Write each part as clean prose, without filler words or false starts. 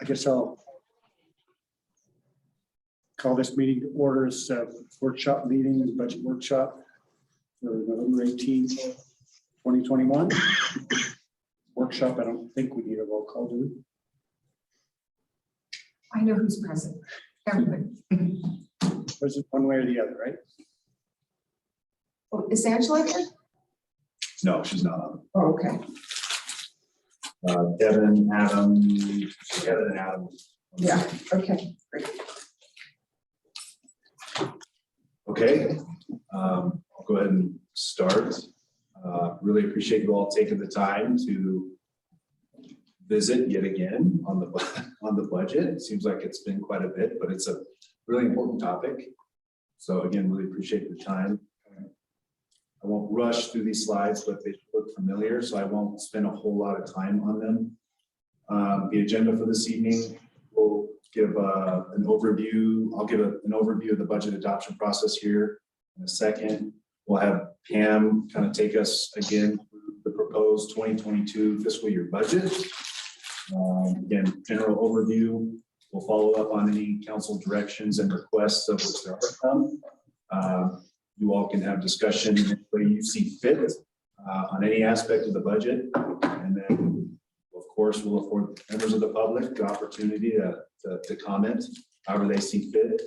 I guess I'll call this meeting to order as workshop meeting, budget workshop for November 18th, 2021. Workshop, I don't think we need a roll call, do we? I know who's present. Everybody. Present one way or the other, right? Oh, is Angela here? No, she's not on. Oh, okay. Kevin, and Adam. Yeah, okay, great. Okay, I'll go ahead and start. Really appreciate you all taking the time to visit yet again on the budget. It seems like it's been quite a bit, but it's a really important topic. So again, really appreciate the time. I won't rush through these slides, but they look familiar, so I won't spend a whole lot of time on them. The agenda for this evening will give an overview. I'll give an overview of the budget adoption process here in a second. We'll have Pam kind of take us again through the proposed 2022 fiscal year budget. Again, general overview. We'll follow up on any council directions and requests of which there are some. You all can have discussion any way you see fit on any aspect of the budget. And then, of course, we'll afford members of the public the opportunity to comment however they see fit.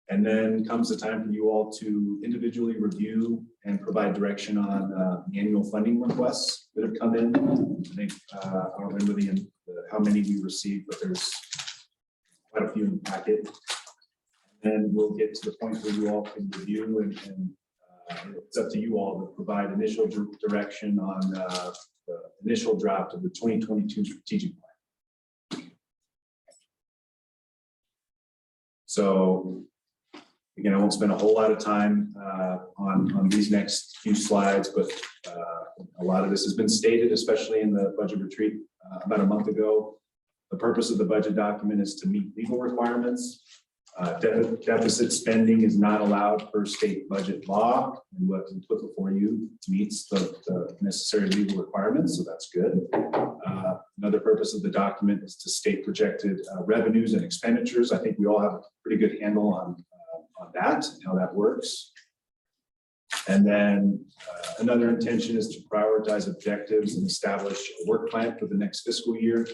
And then comes the time for you all to individually review and provide direction on the annual funding requests that have come in. I think, I don't remember how many we received, but there's quite a few in the packet. And we'll get to the point where you all can review and it's up to you all to provide initial direction on the initial draft of the 2022 strategic plan. So again, I won't spend a whole lot of time on these next few slides, but a lot of this has been stated, especially in the budget retreat about a month ago. The purpose of the budget document is to meet legal requirements. Deficit spending is not allowed per state budget law, and what we put before you meets the necessary legal requirements, so that's good. Another purpose of the document is to state projected revenues and expenditures. I think we all have a pretty good handle on that and how that works. And then another intention is to prioritize objectives and establish a work plan for the next fiscal year.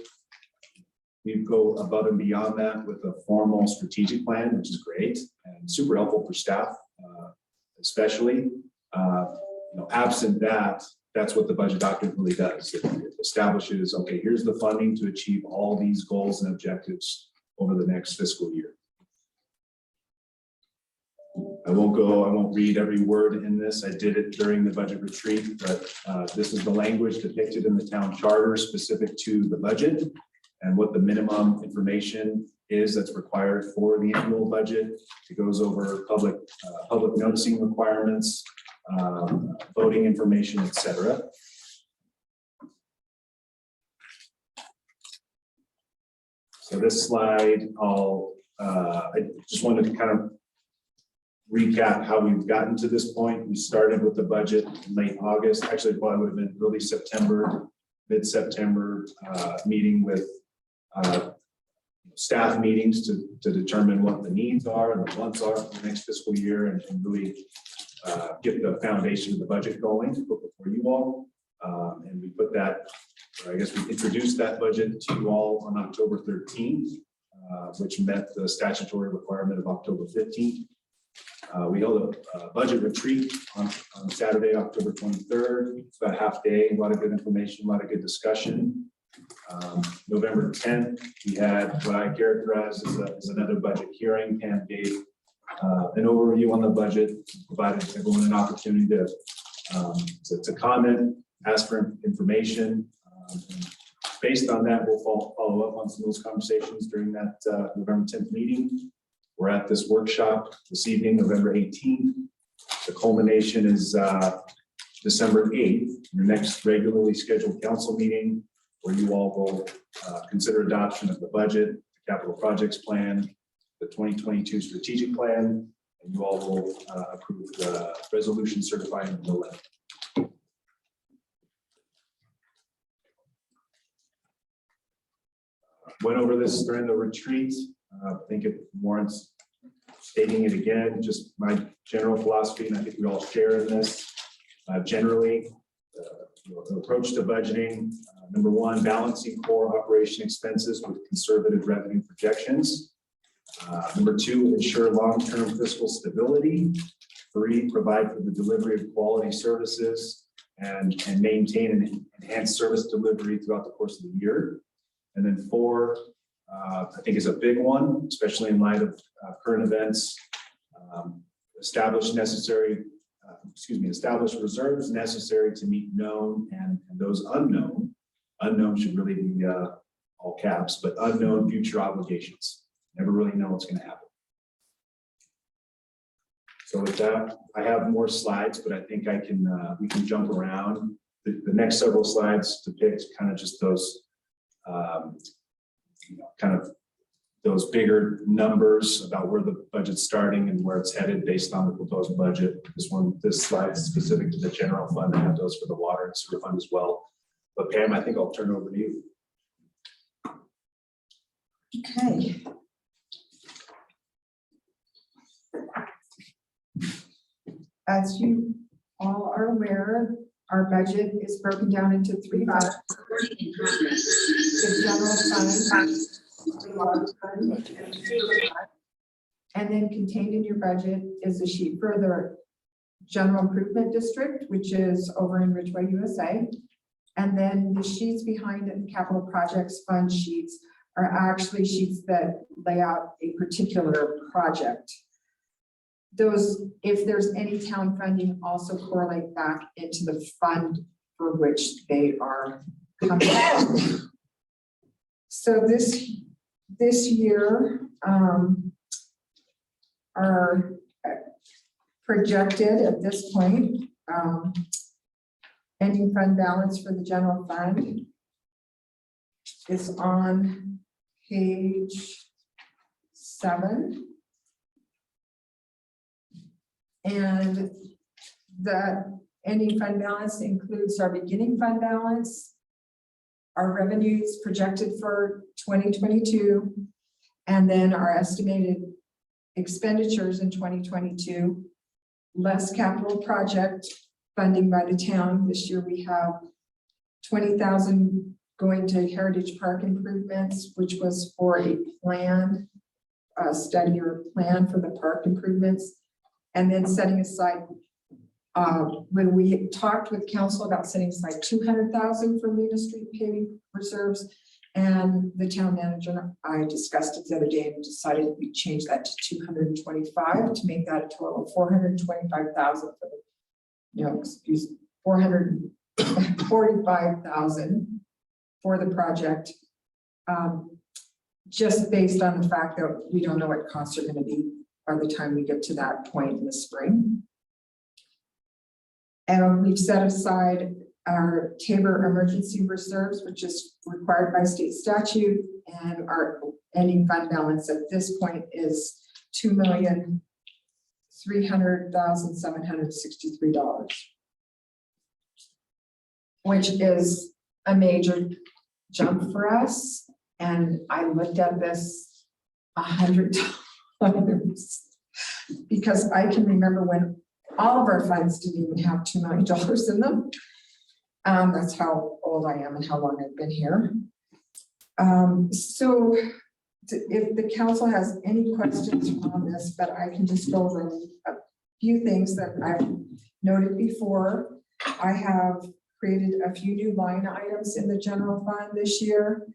We go above and beyond that with a formal strategic plan, which is great and super helpful for staff, especially. Absent that, that's what the budget document really does. It establishes, okay, here's the funding to achieve all these goals and objectives over the next fiscal year. I won't read every word in this. I did it during the budget retreat, but this is the language depicted in the town charter specific to the budget and what the minimum information is that's required for the annual budget. It goes over public noticing requirements, voting information, etc. So this slide, I just wanted to kind of recap how we've gotten to this point. We started with the budget in late August, actually probably would have been early September, mid-September, meeting with staff meetings to determine what the needs are and the wants are for the next fiscal year and really get the foundation of the budget going to put before you all. And we put that, or I guess we introduced that budget to you all on October 13th, which met the statutory requirement of October 15th. We held a budget retreat on Saturday, October 23rd. It's about a half day, a lot of good information, a lot of good discussion. November 10th, we had what I characterize as another budget hearing. Pam gave an overview on the budget, provided everyone an opportunity to comment, ask for information. Based on that, we'll follow up on some of those conversations during that November 10th meeting. We're at this workshop this evening, November 18th. The culmination is December 8th, your next regularly scheduled council meeting, where you all will consider adoption of the budget, the capital projects plan, the 2022 strategic plan, and you all will approve the resolution certifying the levy. Went over this during the retreat. I think it warrants stating it again, just my general philosophy, and I think we all share in this. Generally, the approach to budgeting, number one, balancing core operation expenses with conservative revenue projections. Number two, ensure long-term fiscal stability. Three, provide for the delivery of quality services and maintain and enhance service delivery throughout the course of the year. And then four, I think is a big one, especially in light of current events. Establish reserves necessary to meet known and those unknown. Unknown should really be all caps, but unknown future obligations. Never really know what's going to happen. So with that, I have more slides, but I think we can jump around. The next several slides depict kind of just those, kind of those bigger numbers about where the budget's starting and where it's headed based on the proposed budget. This slide is specific to the general fund. I have those for the water and sewer fund as well. But Pam, I think I'll turn it over to you. Okay. As you all are aware, our budget is broken down into three parts. The general fund, the water fund, and the sewer fund. And then contained in your budget is a sheet for the general improvement district, which is over in Ridgway, USA. And then the sheets behind it, the capital projects fund sheets, are actually sheets that lay out a particular project. Those, if there's any town funding, also correlate back into the fund for which they are coming from. So this year, our projected at this point, ending fund balance for the general fund is on page 7. And that ending fund balance includes our beginning fund balance, our revenues projected for 2022, and then our estimated expenditures in 2022, less capital project funding by the town. This year we have $20,000 going to Heritage Park improvements, which was for a plan, a study or plan for the park improvements. And then setting aside, when we talked with council about setting aside $200,000 for Luna Street paving reserves, and the town manager and I discussed it the other day and decided we change that to 225 to make that a total of 425,000 for the, 445,000 for the project, just based on the fact that we don't know what costs are going to be by the time we get to that point in the spring. And we've set aside our Tabor emergency reserves, which is required by state statute, and our ending fund balance at this point is $2,300,763, which is a major jump for us. And I looked at this 100 times because I can remember when all of our funds didn't even have $2 million in them. That's how old I am and how long I've been here. So if the council has any questions on this, but I can just go over a few things that I've noted before. I have created a few new line items in the general fund this year.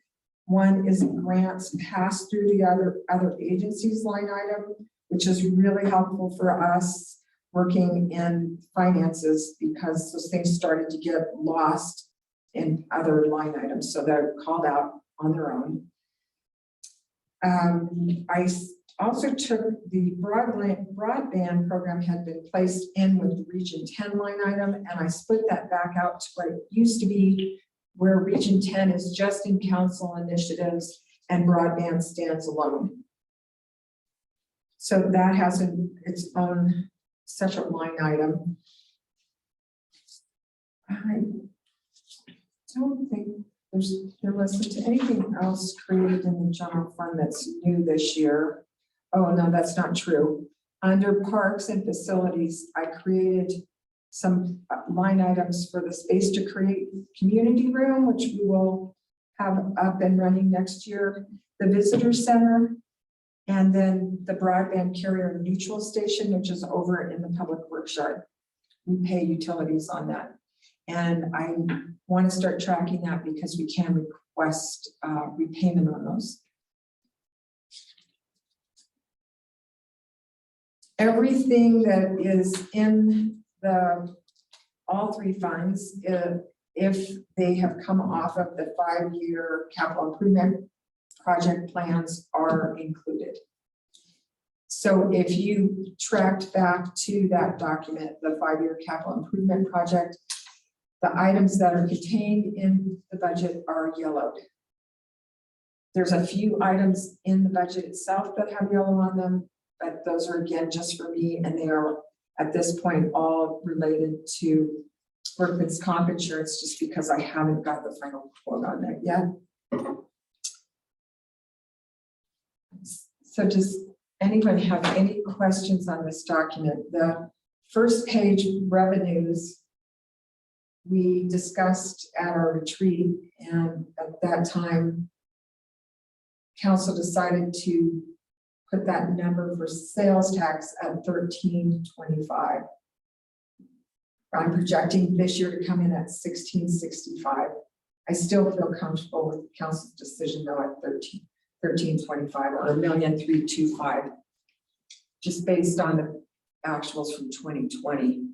One is grants passed through the other agencies line item, which is really helpful for us working in finances because those things started to get lost in other line items. So they're called out on their own. I also took the broadband program had been placed in with the Region 10 line item, and I split that back out to what it used to be, where Region 10 is just in council initiatives and broadband stands alone. So that has its own separate line item. I don't think there wasn't anything else created in the general fund that's new this year. Oh, no, that's not true. Under parks and facilities, I created some line items for the Space to Create community room, which we will have up and running next year, the visitor center, and then the broadband carrier neutral station, which is over in the public workshop. We pay utilities on that. And I want to start tracking that because we can request repayment on those. Everything that is in all three funds, if they have come off of the 5-year capital improvement project plans, are included. So if you tracked back to that document, the 5-year capital improvement project, the items that are contained in the budget are yellowed. There's a few items in the budget itself that have yellow on them, but those are again just for me, and they are at this point all related to workman's comp insurance, just because I haven't got the final quote on that yet. So does anyone have any questions on this document? The first page, revenues, we discussed at our retreat, and at that time, council decided to put that number for sales tax at 1325. I'm projecting this year to come in at 1665. I still feel comfortable with council's decision though at 1325 or 1,325,000, just based on the actuals from 2020.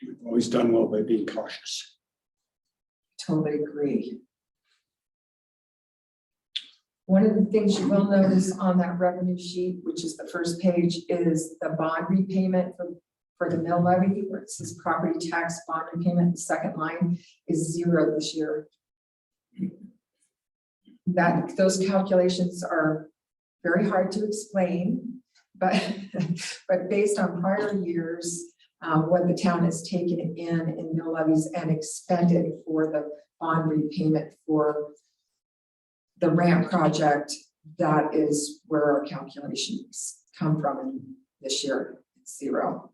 We've always done well by being cautious. Totally agree. One of the things you will notice on that revenue sheet, which is the first page, is the bond repayment for the mill levy, where it says property tax bond repayment. The second line is 0 this year. Those calculations are very hard to explain, but based on prior years, what the town has taken in mill levies and expended for the bond repayment for the ramp project, that is where our calculations come from. And this year, it's 0.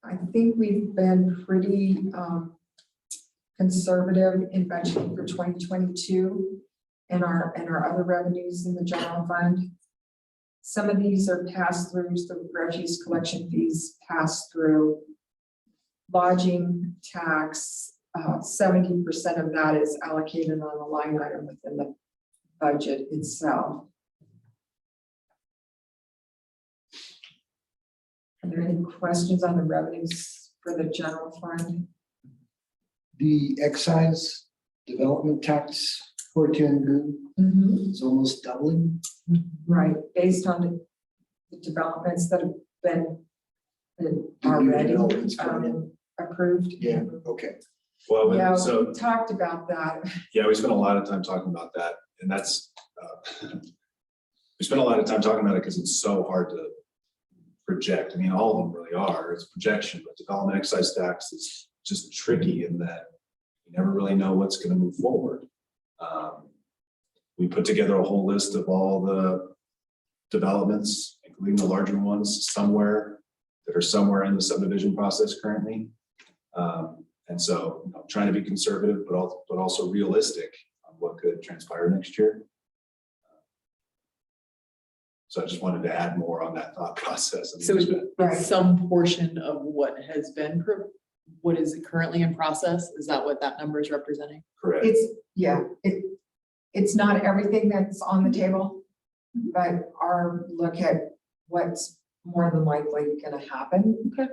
I think we've been pretty conservative in budgeting for 2022 and our other revenues in the general fund. Some of these are pass-throughs, the refuse collection fees pass through, lodging tax, 70% of that is allocated on a line item within the budget itself. Are there any questions on the revenues for the general fund? The excise development tax for Tiangu is almost doubling. Right, based on the developments that have been already approved. Yeah, okay. Well, Yeah, so we talked about that. yeah, we spent a lot of time talking about that, and that's we spent a lot of time talking about it because it's so hard to project. I mean, all of them really are. It's projection, but development excise tax is just tricky in that you never really know what's going to move forward. We put together a whole list of all the developments, including the larger ones, somewhere that are somewhere in the subdivision process currently. And so, you know, trying to be conservative, but also realistic on what could transpire next year. So I just wanted to add more on that thought process. I mean, So there's been- it's some portion of what has been, what is currently in process? Is that what that number is representing? correct. It's not everything that's on the table, but our look at what's more than likely going to happen. Okay.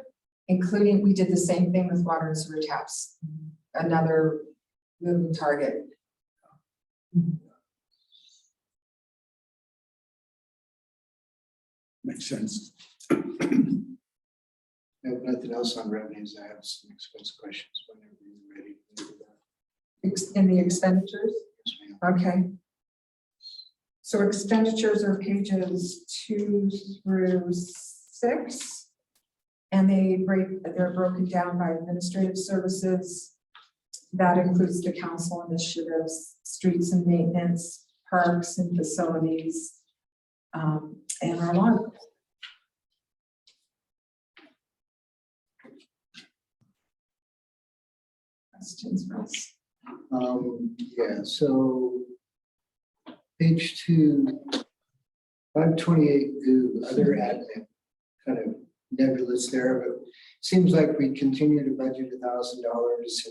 Including, we did the same thing with water and sewer taps, another moving target. Makes sense. I have nothing else on revenues. I have some expense questions whenever you're ready. In the expenditures. Yes, ma'am. Okay, So expenditures are pages 2 through 6. And they're broken down by administrative services. That includes the council initiatives, streets and maintenance, parks and facilities, and our lawn. Questions, Russ? Yeah, so page 2, 528, other admin, kind of nebulous there, but seems like we continue to budget $1,000.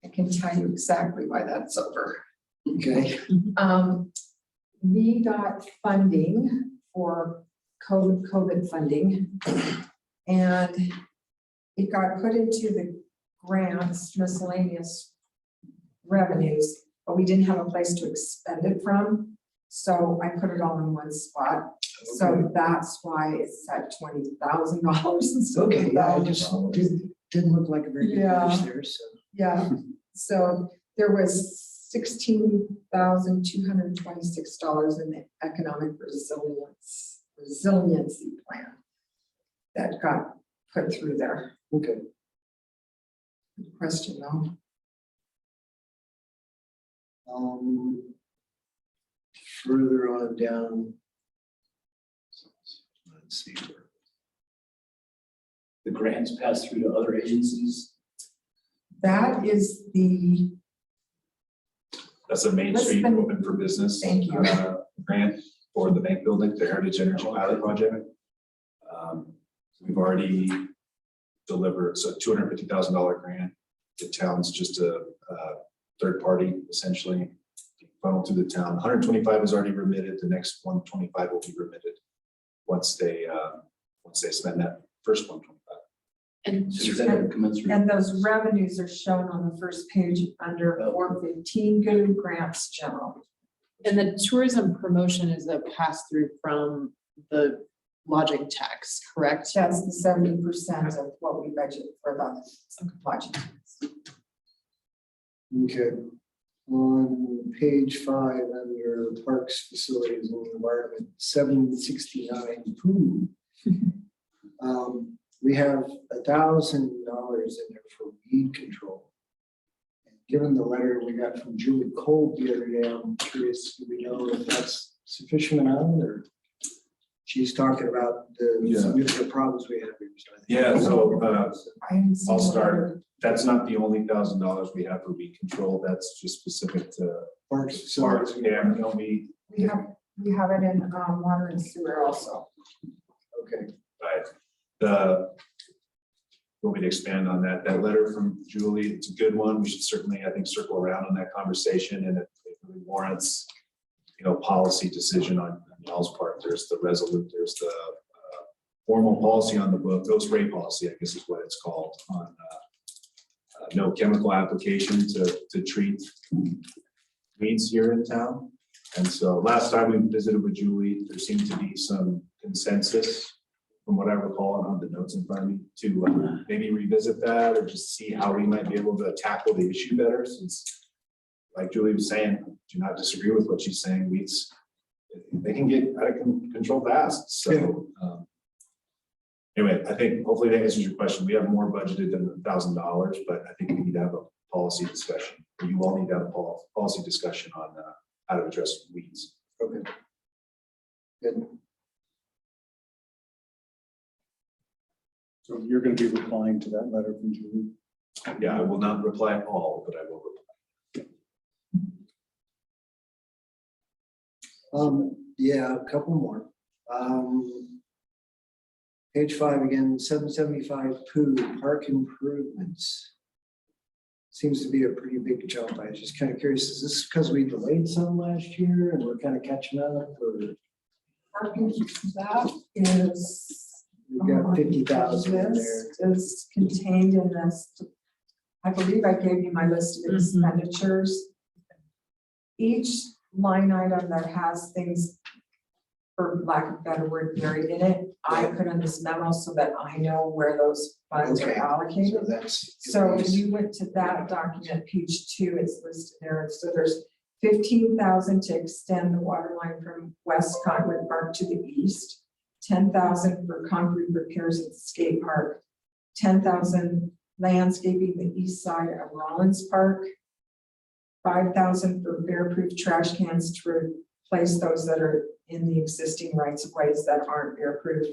I can tell you exactly why that's over. Okay, We got funding for COVID funding. And it got put into the grants, miscellaneous revenues, but we didn't have a place to expend it from. So I put it all in one spot. So that's why it's at $20,000 instead of okay, yeah, I $1,000. just didn't look like a very good Yeah. price there, so. Yeah, so there was $16,226 in the economic resiliency plan that got put through there. Okay, Good question though. further on down. Let's see. The grants pass through to other agencies. That is the, That's a Main Let's Street spend- Open for Business. Thank you. Grant for the bank building, the Heritage Energy Pilot Project. We've already delivered, so $250,000 grant. The town's just a third party, essentially, funneled through the town. 125 is already remitted. The next 125 will be remitted once they spend that first 125. And So is that commensurate? and those revenues are shown on the first page under 415, GO grants general. And the tourism promotion is a pass through from the lodging tax, correct? That's the 70% of what we budget for the lodging. Okay, on page 5, under parks, facilities and environment, 769. We have $1,000 in there for weed control. And given the letter we got from Julie Cole the other day, I'm curious, do we know if that's sufficient amount, or she's talking about the Yeah. significant problems we have here. So I think- Yeah, so I haven't seen I'll the start. letter. that's not the only $1,000 we have for weed control. That's just specific to Parks, parks. facilities. Yeah, no weed. We have it in water and sewer also. Okay, Right. Want me to expand on that? That letter from Julie, it's a good one. We should certainly, I think, circle around on that conversation, and it really warrants, policy decision on y'all's part. There's the resolute, there's the formal policy on the book, ghost rate policy, I guess is what it's called, on no chemical application to treat weeds here in town. And so last time we visited with Julie, there seemed to be some consensus, from what I recall on the notes in front of me, to maybe revisit that or just see how we might be able to tackle the issue better, since, like Julie was saying, do not disagree with what she's saying, weeds, they can get out of control fast. So anyway, I think hopefully that answers your question. We have more budgeted than $1,000, but I think we need to have a policy discussion. You all need to have a policy discussion on how to address weeds. okay. Good. So you're going to be replying to that letter from Julie. Yeah, I will not reply all, but I will reply. Yeah, a couple more. Page 5 again, 775 park improvements. Seems to be a pretty big jump. I was just kind of curious, is this because we delayed some last year and we're kind of catching up, or That is. we've got 50,000 in there? This is contained in this. I believe I gave you my list of expenditures. Each line item that has things, for lack of a better word, buried in it, I put in this memo so that I know where those funds are Okay. allocated. So that's. So when you went to that document, page 2, it's listed there. So there's 15,000 to extend the water line from West Cottonwood Park to the east, 10,000 for concrete repairs at the skate park, 10,000 landscaping the east side of Rollins Park, 5,000 for bear-proof trash cans to replace those that are in the existing rights of ways that aren't bear-proof,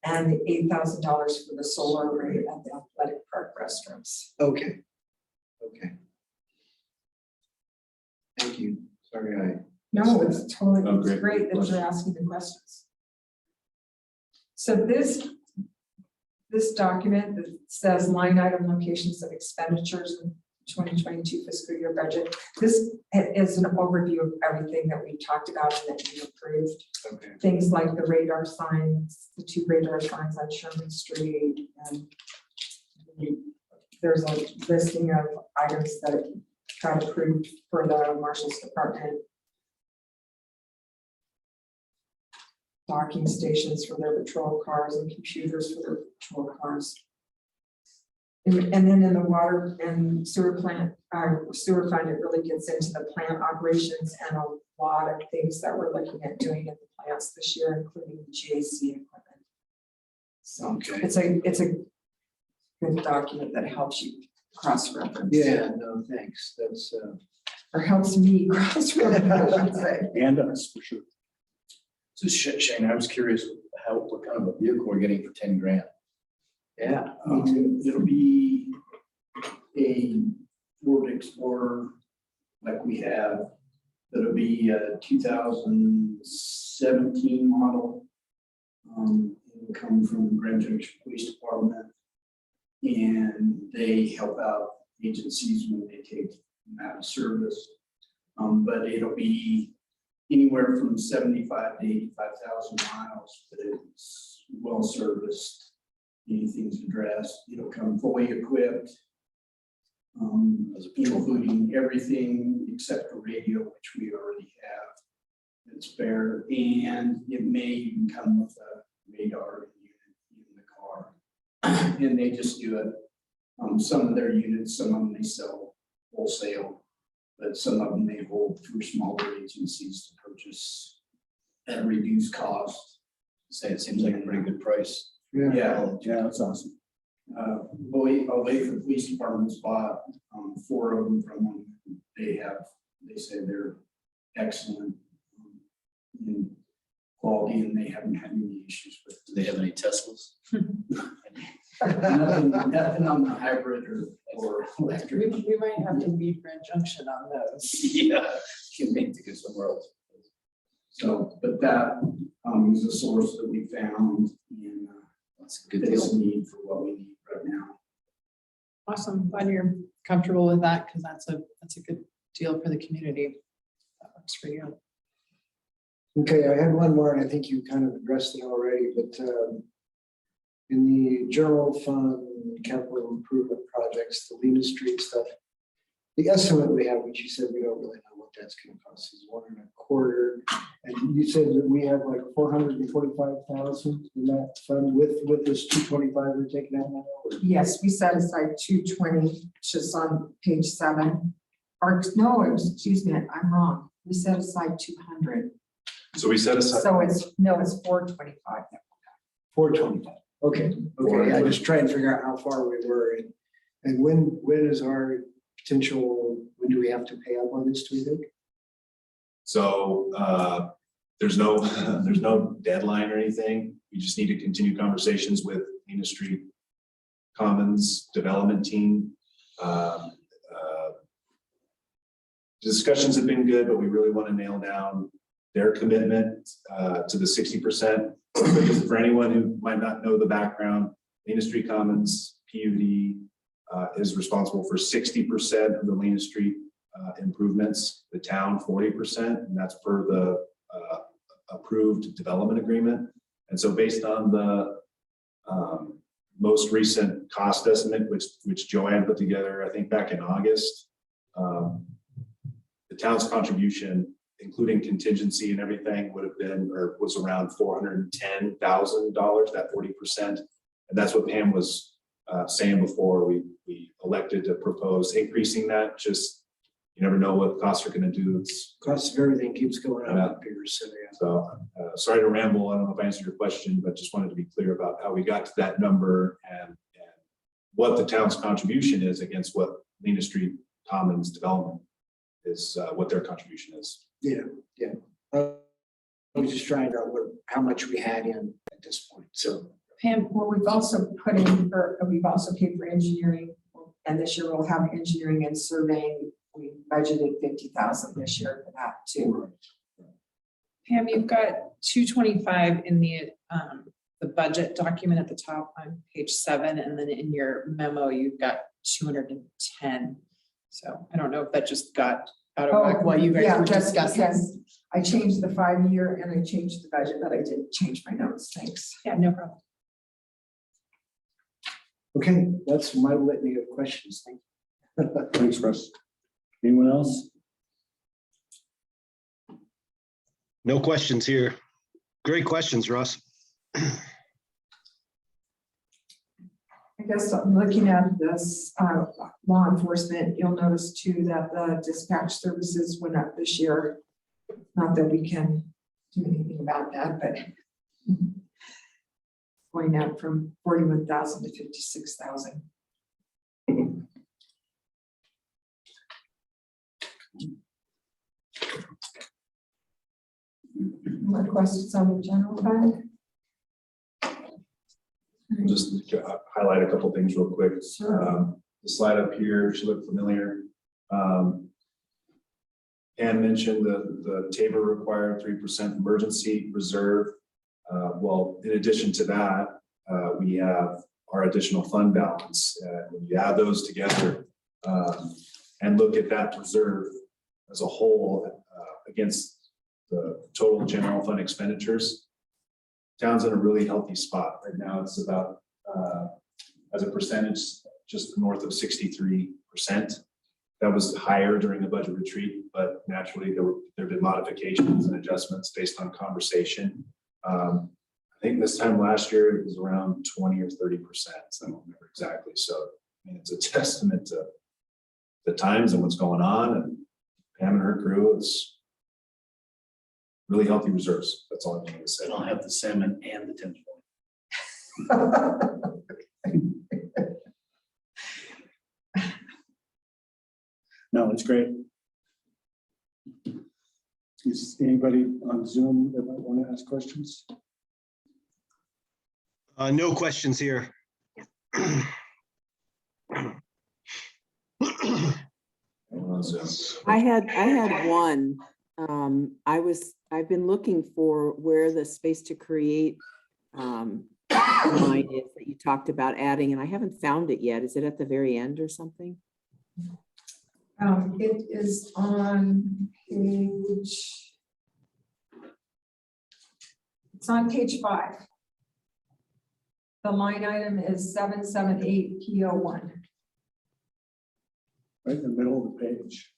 and the $8,000 for the solar array at the athletic park restrooms. Okay. Okay. Thank you. Sorry, No, it's totally, Oh, it's great. great that you're asking the questions. So this document that says line item locations of expenditures in 2022 fiscal year budget, this is an overview of everything that we talked about and that you approved. okay. Things like the radar signs, the 2 radar signs on Sherman Street, and there's a listing of items that got approved for the Marshal's Department. Docking stations for their patrol cars and computers for their patrol cars. And then in the water and sewer plant, sewer fund, it really gets into the plant operations and a lot of things that we're looking at doing in the plants this year, including the GAC equipment. So Okay. it's a good document that helps you cross-reference. Yeah, no, thanks. That's, Or helps me cross-reference, I should say. And us, for sure. So Shane, I was curious what kind of a vehicle we're getting for 10 grand. yeah, me too. It'll be a Ford Explorer like we have. That'll be a 2017 model. It'll come from Grand Junction Police Department. And they help out agencies when they take them out of service. But it'll be anywhere from 75 to 85,000 miles, but it's well serviced. Anything's addressed. It'll come fully equipped, including everything except for radio, which we already have. It's spare, and it may even come with a radar unit in the car. And they just do it. Some of their units, some of them they sell wholesale, but some of them they hold through smaller agencies to purchase at a reduced cost. Say it seems like a pretty good price. Yeah. Yeah, Yeah, that's awesome. the police department's bought 4 of them from them. They say they're excellent in quality, and they haven't had any issues with Do they have any Teslas? nothing on the hybrid or electric. We might have to meet Grand Junction on those. Yeah, can make to go somewhere else. So, but that is a source that we found in That's a good this deal. need for what we need right now. Awesome, glad you're comfortable with that, because that's a good deal for the community. That works for you. Okay, I had one more, and I think you kind of addressed it already, but in the general fund capital improvement projects, the Lena Street stuff, the estimate we have, which you said we don't really know what that's going to cost, is 1.25. And you said that we have like 445,000 in that fund with this 225 we're taking out now. or- Yes, we set aside 220, just on page 7. Or no, excuse me, I'm wrong. We set aside 200. So we set aside. So it's 425. 425. Okay, okay. I just try and figure out how far we were and when is our potential, when do we have to pay up on this, do we think? So there's no deadline or anything. We just need to continue conversations with Lena Street Commons Development Team. Discussions have been good, but we really want to nail down their commitment to the 60%. For anyone who might not know the background, Lena Street Commons PUD is responsible for 60% of the Lena Street improvements, the town 40%, and that's per the approved development agreement. And so based on the most recent cost estimate, which Joanne put together, I think back in August, the town's contribution, including contingency and everything, would have been, or was around $410,000, that 40%. And that's what Pam was saying before we elected to propose increasing that, just you never know what costs are gonna do. It's, Cost of everything keeps going up here, so yeah. so, sorry to ramble. I don't know if I answered your question, but just wanted to be clear about how we got to that number and what the town's contribution is against what Lena Street Commons Development is, what their contribution is. Yeah. I was just trying to look how much we had in at this point, so. Pam, well, we've also we've also paid for engineering, and this year we'll have engineering and surveying. We budgeted 50,000 this year for that too. Pam, you've got 225 in the budget document at the top on page 7, and then in your memo, you've got 210. So I don't know if that just got out of whack while you guys were discussing. Yes, I changed the 5-year and I changed the budget, but I didn't change my notes. Thanks. Yeah, no problem. Okay, that's my litany of questions. Thank you. Thanks, Russ. Anyone else? No questions here. Great questions, Russ. I guess I'm looking at this law enforcement, you'll notice too that the dispatch services went up this year. Not that we can do anything about that, but going up from 41,000 to 56,000. More questions on the general fund? Just highlight a couple things real quick. Sure. The slide up here should look familiar. Ann mentioned the Tabor required 3% emergency reserve. Well, in addition to that, we have our additional fund balance. When you add those together and look at that reserve as a whole against the total general fund expenditures, town's in a really healthy spot. Right now, it's about, as a percentage, just north of 63%. That was higher during the budget retreat, but naturally there have been modifications and adjustments based on conversation. I think this time last year it was around 20 or 30%. I don't remember exactly. So I mean, it's a testament to the times and what's going on. And Pam and her crew, it's really healthy reserves. That's all I'm going to say. And I'll have the salmon and the tennis ball. No, it's great. Is anybody on Zoom that might want to ask questions? No questions here. I had one. I've been looking for where the space to create line is that you talked about adding, and I haven't found it yet. Is it at the very end or something? It is on page. It's on page 5. The line item is 778 PO1. Right in the middle of the page.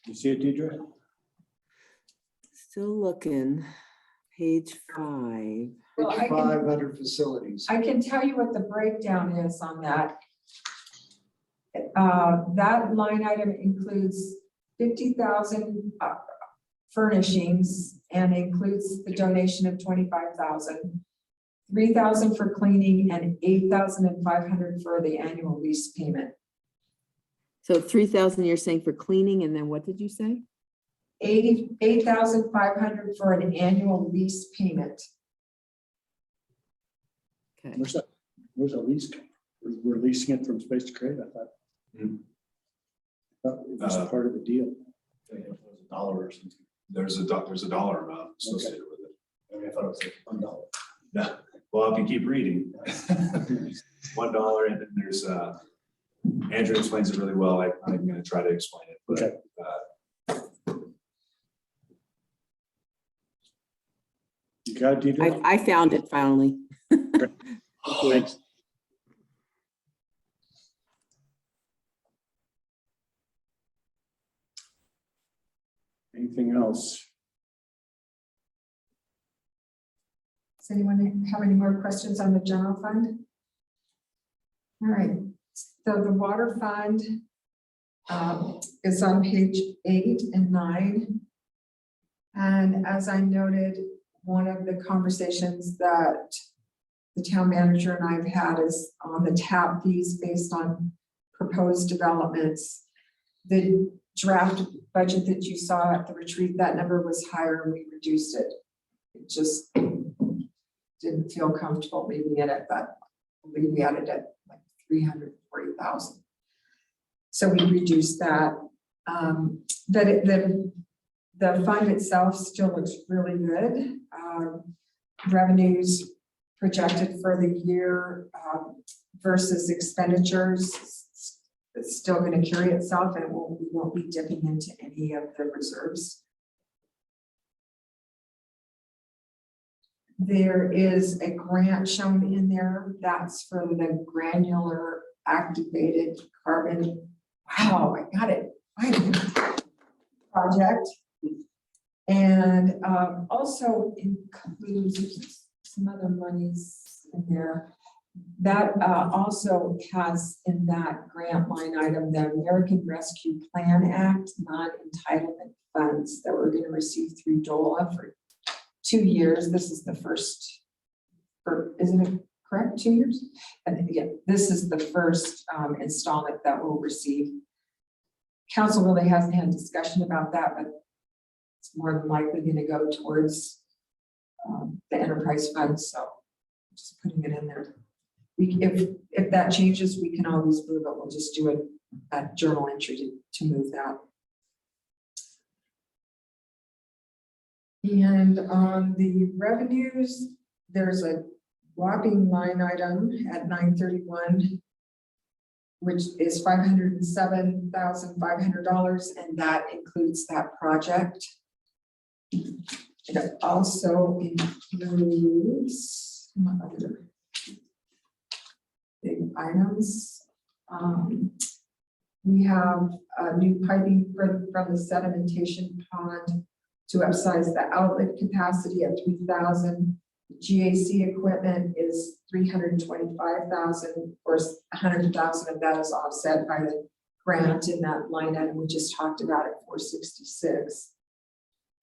You see it, Deidre? Still looking. Page 5. Well, I Page can- 5 under facilities. I can tell you what the breakdown is on that. That line item includes 50,000 furnishings and includes the donation of 25,000, 3,000 for cleaning and 8,500 for the annual lease payment. So 3,000 you're saying for cleaning, and then what did you say? 8,500 for an annual lease payment. Okay. Where's that? Where's the lease? We're leasing it from Space to Create. I thought. Mhm. I thought it was part of the deal. I think it was $1 or something. There's a dollar amount associated with it. I mean, I thought it was like $1. Yeah. Well, if you keep reading, $1, and then there's Andrew explains it really well. I'm going to try to explain it. But, Okay. You got it, Deidre? I found it finally. Thanks. Anything else? Does Does anyone have any more questions on the general fund? All right, so the water fund is on page 8 and 9. And as I noted, one of the conversations that the town manager and I have had is on the tap fees based on proposed developments. The draft budget that you saw at the retreat, that number was higher and we reduced it. It just didn't feel comfortable leaving it at that. We added it like 340,000. So we reduced that. The fund itself still looks really good. Revenues projected for the year versus expenditures, it's still going to carry itself, and we won't be dipping into any of the reserves. There is a grant shown in there that's for the granular activated carbon. Wow, I got it. Finally. Project. And also includes some other monies in there. That also has in that grant line item, the American Rescue Plan Act non-entitlement funds that we're going to receive through DOLA for 2 years. This is the first, or isn't it correct? 2 years? And yeah, this is the first installment that we'll receive. Council really hasn't had discussion about that, but it's more than likely going to go towards the enterprise fund. So just putting it in there. If that changes, we can always move it. We'll just do a journal entry to move that. And on the revenues, there's a whopping line item at 931, which is $507,500, and that includes that project. It also includes some other big items. We have a new piping from the sedimentation pond to upsize the outlet capacity at 3,000. GAC equipment is 325,000. Of course, 100,000 of that is offset by the grant in that line item we just talked about at 466.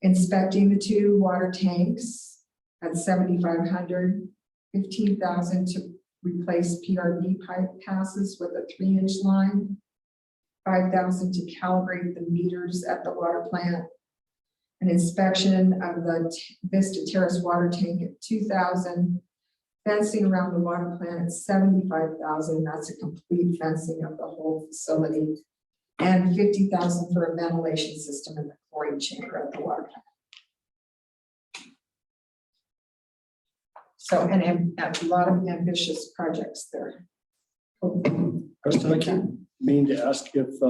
Inspecting the 2 water tanks at 7,500, 15,000 to replace PRV pipe passes with a 3-inch line, 5,000 to calibrate the meters at the water plant, an inspection of the Vista Terrace water tank at 2,000, fencing around the water plant at 75,000. That's a complete fencing of the whole facility, and 50,000 for a ventilation system in the chlorine chamber at the water plant. So, and a lot of ambitious projects there. Kristen, I keep meaning to ask if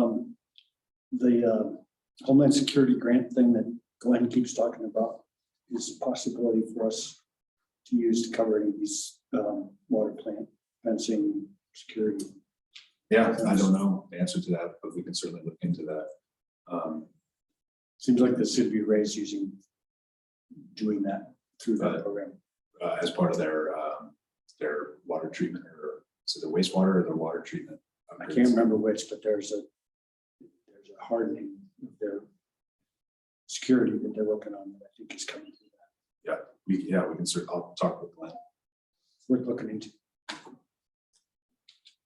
the Homeland Security grant thing that Glenn keeps talking about is a possibility for us to use to cover any of these water plant fencing, security. Yeah, I don't know the answer to that, but we can certainly look into that. Seems like the city be raised doing that through that program. As part of their water treatment, or so the wastewater or the water treatment. I can't remember which, but there's a hardening of their security that they're working on that I think is coming through that. Yeah, we can certainly. I'll talk with Glenn. Worth looking into.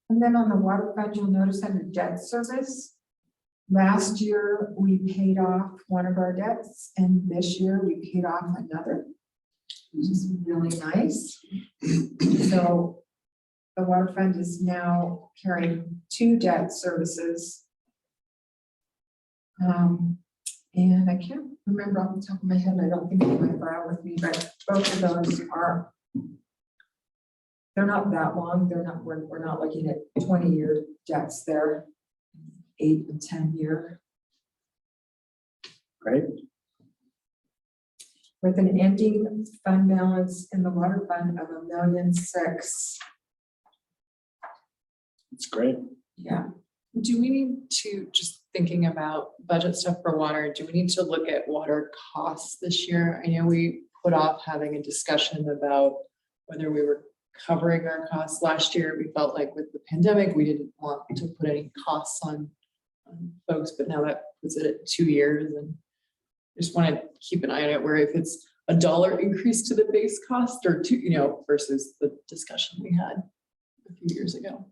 And then on the water fund, you'll notice under debt service, last year we paid off one of our debts, and this year we paid off another, which is really nice. So the water fund is now carrying 2 debt services. And I can't remember off the top of my head, I don't think I have my file with me, but both of those are, they're not that long. We're not looking at 20-year debts. They're 8 and 10-year. Right? With an ending fund balance in the water fund of $1,006,000. It's great. Yeah. Do we need to, just thinking about budget stuff for water, do we need to look at water costs this year? I know we put off having a discussion about whether we were covering our costs last year. We felt like with the pandemic, we didn't want to put any costs on folks, but now that puts it at 2 years, and just want to keep an eye on it where if it's a $1 increase to the base cost or two, versus the discussion we had a few years ago.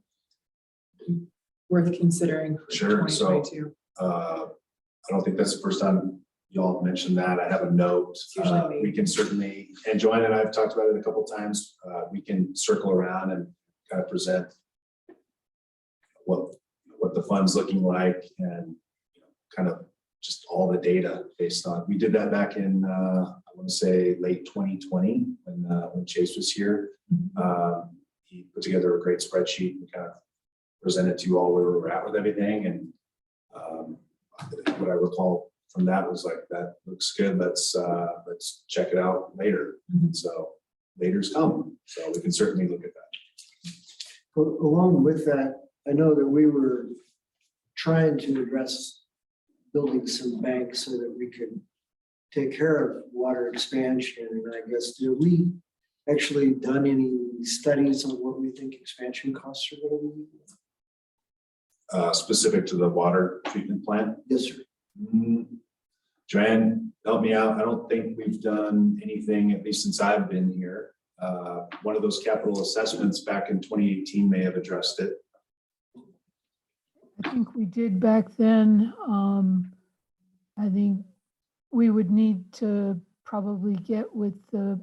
Worth considering for Sure. So, 2022. I don't think that's the first time y'all mentioned that. I have a note. usually me. We can certainly, and Joanne and I have talked about it a couple times. We can circle around and kind of present what the fund's looking like and kind of just all the data based on, we did that back in, I want to say late 2020 when Chase was here. He put together a great spreadsheet and kind of presented to you all where we were at with everything. And what I recall from that was like, that looks good. Let's check it out later. So later's come. So we can certainly look at that. Well, along with that, I know that we were trying to address building some banks so that we could take care of water expansion. And I guess, did we actually done any studies on what we think expansion costs are going to be? Specific to the water treatment plant. Yes, sir. Joanne, help me out. I don't think we've done anything, at least since I've been here. One of those capital assessments back in 2018 may have addressed it. I think we did back then. I think we would need to probably get with the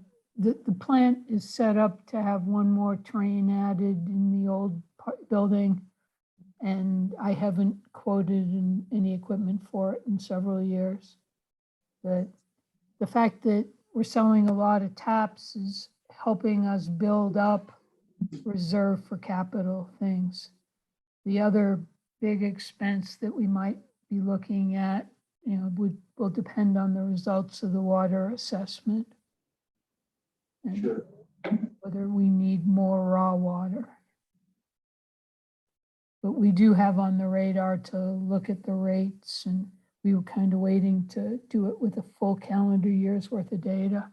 plant is set up to have one more train added in the old building. And I haven't quoted any equipment for it in several years. But the fact that we're selling a lot of taps is helping us build up reserve for capital things. The other big expense that we might be looking at, will depend on the results of the water assessment. And Sure. whether we need more raw water. But we do have on the radar to look at the rates, and we were kind of waiting to do it with a full calendar year's worth of data.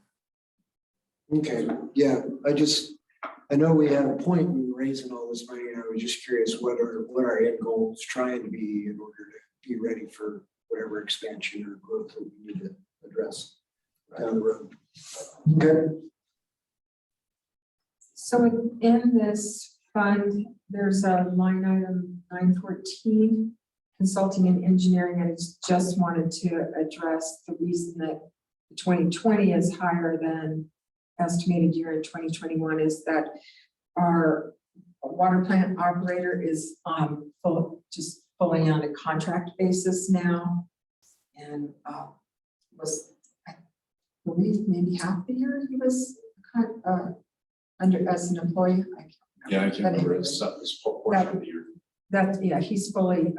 Okay, yeah, I know we had a point in raising all this money, and I was just curious what our end goal is trying to be in order to be ready for whatever expansion or growth that we need to address down the road. Okay. So in this fund, there's a line item 914, consulting and engineering, and it's just wanted to address the reason that the 2020 is higher than estimated year in 2021 is that our water plant operator is just fully on a contract basis now, and was, I believe, maybe half the year he was under as an employee. Yeah, I can't remember his portion of the year. That's, yeah, he's fully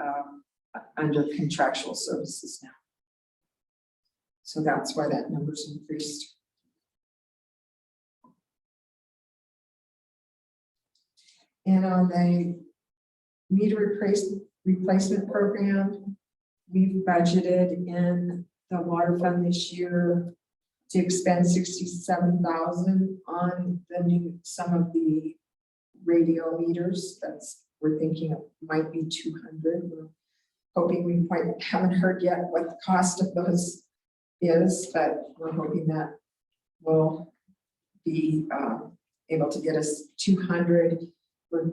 under contractual services now. So that's why that number's increased. And on the meter replacement program, we've budgeted in the water fund this year to expend 67,000 on some of the radio meters. We're thinking it might be 200. We're hoping we haven't heard yet what the cost of those is, but we're hoping that will be able to get us 200.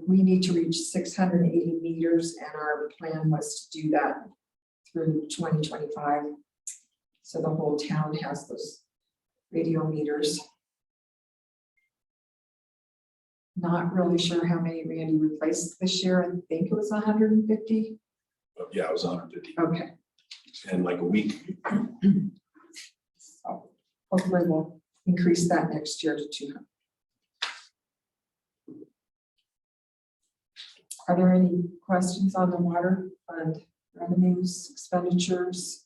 We need to reach 680 meters, and our plan was to do that through 2025. So the whole town has those radio meters. Not really sure how many Randy replaced this year. I think it was 150. Yeah, it was 150 Okay. in like a week. So hopefully we'll increase that next year to 200. Are there any questions on the water fund revenues, expenditures?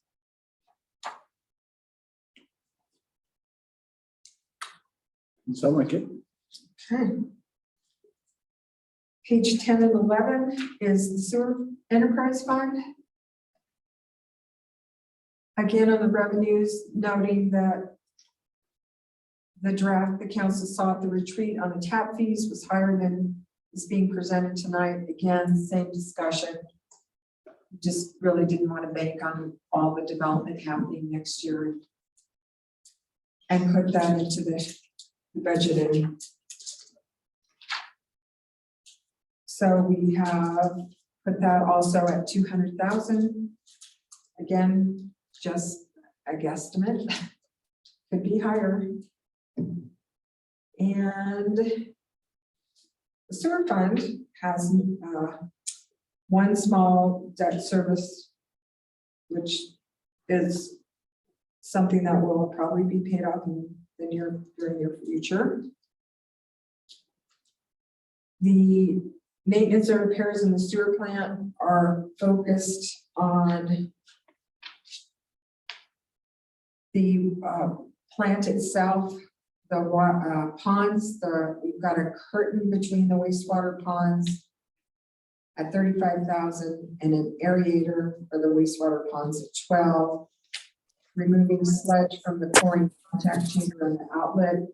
Sound like it? Okay. Page 10 and 11 is the sewer enterprise fund. Again, on the revenues, noting that The draft the council saw at the retreat on the tap fees was higher than is being presented tonight. Again, same discussion. Just really didn't want to bank on all the development happening next year and put that into the budget. So we have put that also at 200,000. Again, just a guesstimate, could be higher. And the sewer fund has one small debt service, which is something that will probably be paid off in the very near future. The maintenance and repairs in the sewer plant are focused on the plant itself, the ponds. We've got a curtain between the wastewater ponds at 35,000 and an aerator for the wastewater ponds at 12. Removing sludge from the chlorine contact chamber and the outlet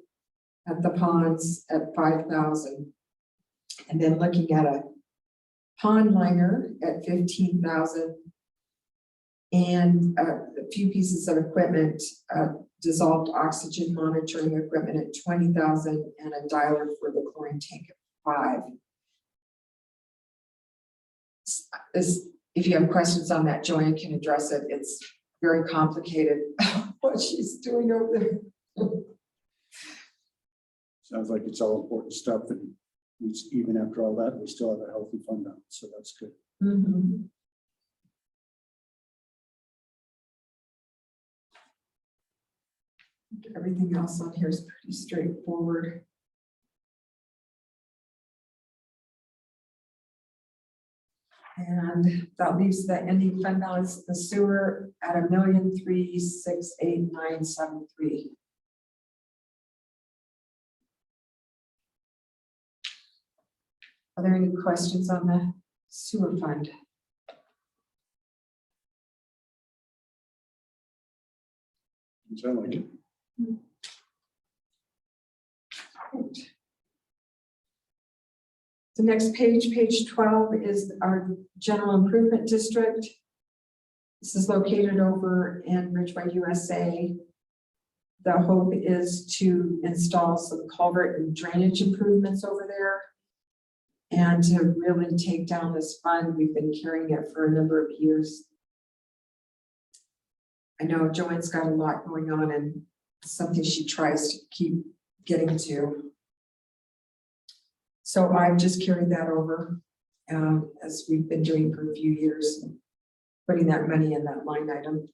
at the ponds at 5,000. And then looking at a pond liner at 15,000 and a few pieces of equipment, dissolved oxygen monitoring equipment at 20,000 and a dialer for the chlorine tank at 5. If you have questions on that, Joanne can address it. It's very complicated what she's doing over there. Sounds like it's all important stuff, and even after all that, we still have a healthy fund balance, so that's good. Mm-hmm. Everything else on here is pretty straightforward. And that leaves the ending fund balance, the sewer at $1,368,973. Are there any questions on the sewer fund? Sound like it. Right. The next page, page 12, is our general improvement district. This is located over in Ridgway, USA. The hope is to install some culvert and drainage improvements over there and to really take down this fund. We've been carrying it for a number of years. I know Joanne's got a lot going on and something she tries to keep getting to. So I've just carried that over as we've been doing for a few years, putting that money in that line item.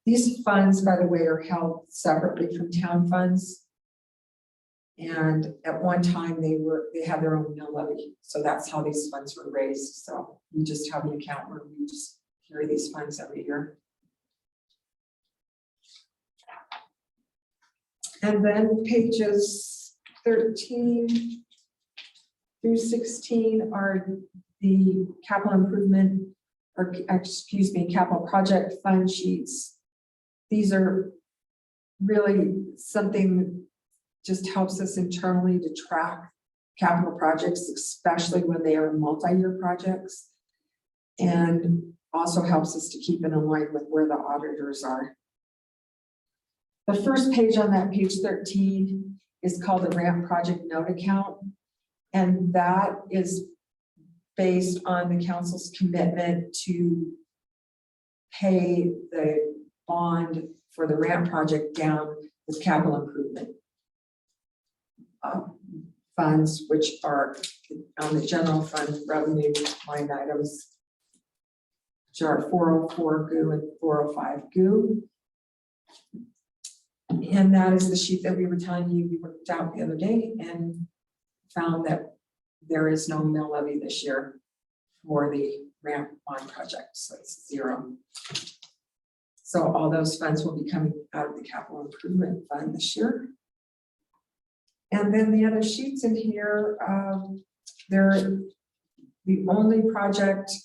These funds, by the way, are held separately from town funds. And at one time they had their own mill levy. So that's how these funds were raised. So we just have an account where we just carry these funds every year. And then pages 13 through 16 are the capital improvement, or excuse me, capital project fund sheets. These are really something that just helps us internally to track capital projects, especially when they are multi-year projects, and also helps us to keep it in line with where the auditors are. The first page on that, page 13, is called the ramp project note account. And that is based on the council's commitment to pay the bond for the ramp project down with capital improvement funds, which are on the general fund revenue line items, which are 404 GU and 405 GU. And that is the sheet that we were telling you we worked out the other day and found that there is no mill levy this year for the ramp bond project, so it's 0. So all those funds will be coming out of the capital improvement fund this year. And then the other sheets in here, they're the only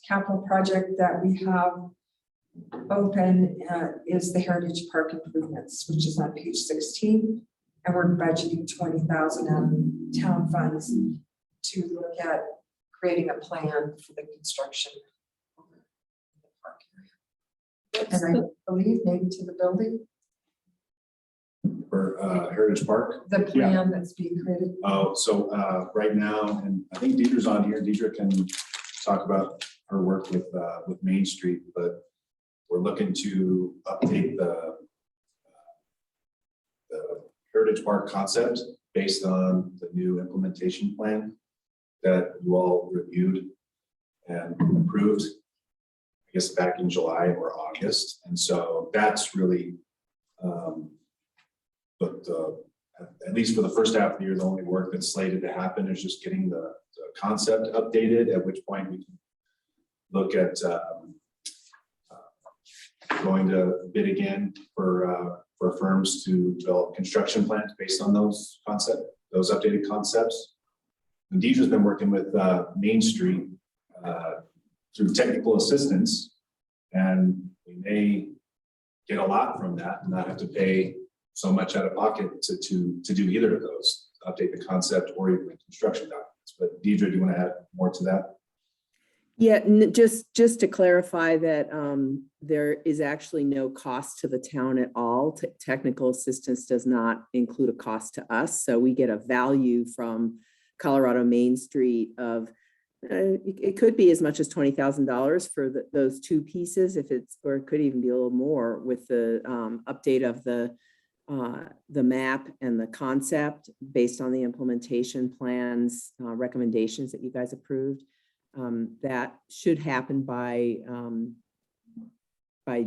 capital project that we have open is the Heritage Park improvements, which is on page 16. And we're budgeting 20,000 out of town funds to look at creating a plan for the construction. of the park area. What's And I the- believe maybe to the building, For Heritage Park. the plan that's being created. Oh, so right now, and I think Deidre's on here. Deidre can talk about her work with Main Street, but we're looking to update the Heritage Park concept based on the new implementation plan that you all reviewed and approved, I guess, back in July or August. And so that's really, but at least for the first half of the year, the only work that's slated to happen is just getting the concept updated, at which point we can look at going to bid again for firms to develop construction plans based on those updated concepts. And Deidre's been working with Main Street through technical assistance, and we may get a lot from that and not have to pay so much out of pocket to do either of those, update the concept or even the construction documents. But Deidre, do you want to add more to that? Yeah, just to clarify that there is actually no cost to the town at all. Technical assistance does not include a cost to us. So we get a value from Colorado Main Street of, it could be as much as $20,000 for those two pieces, or it could even be a little more with the update of the map and the concept based on the implementation plans, recommendations that you guys approved. That should happen by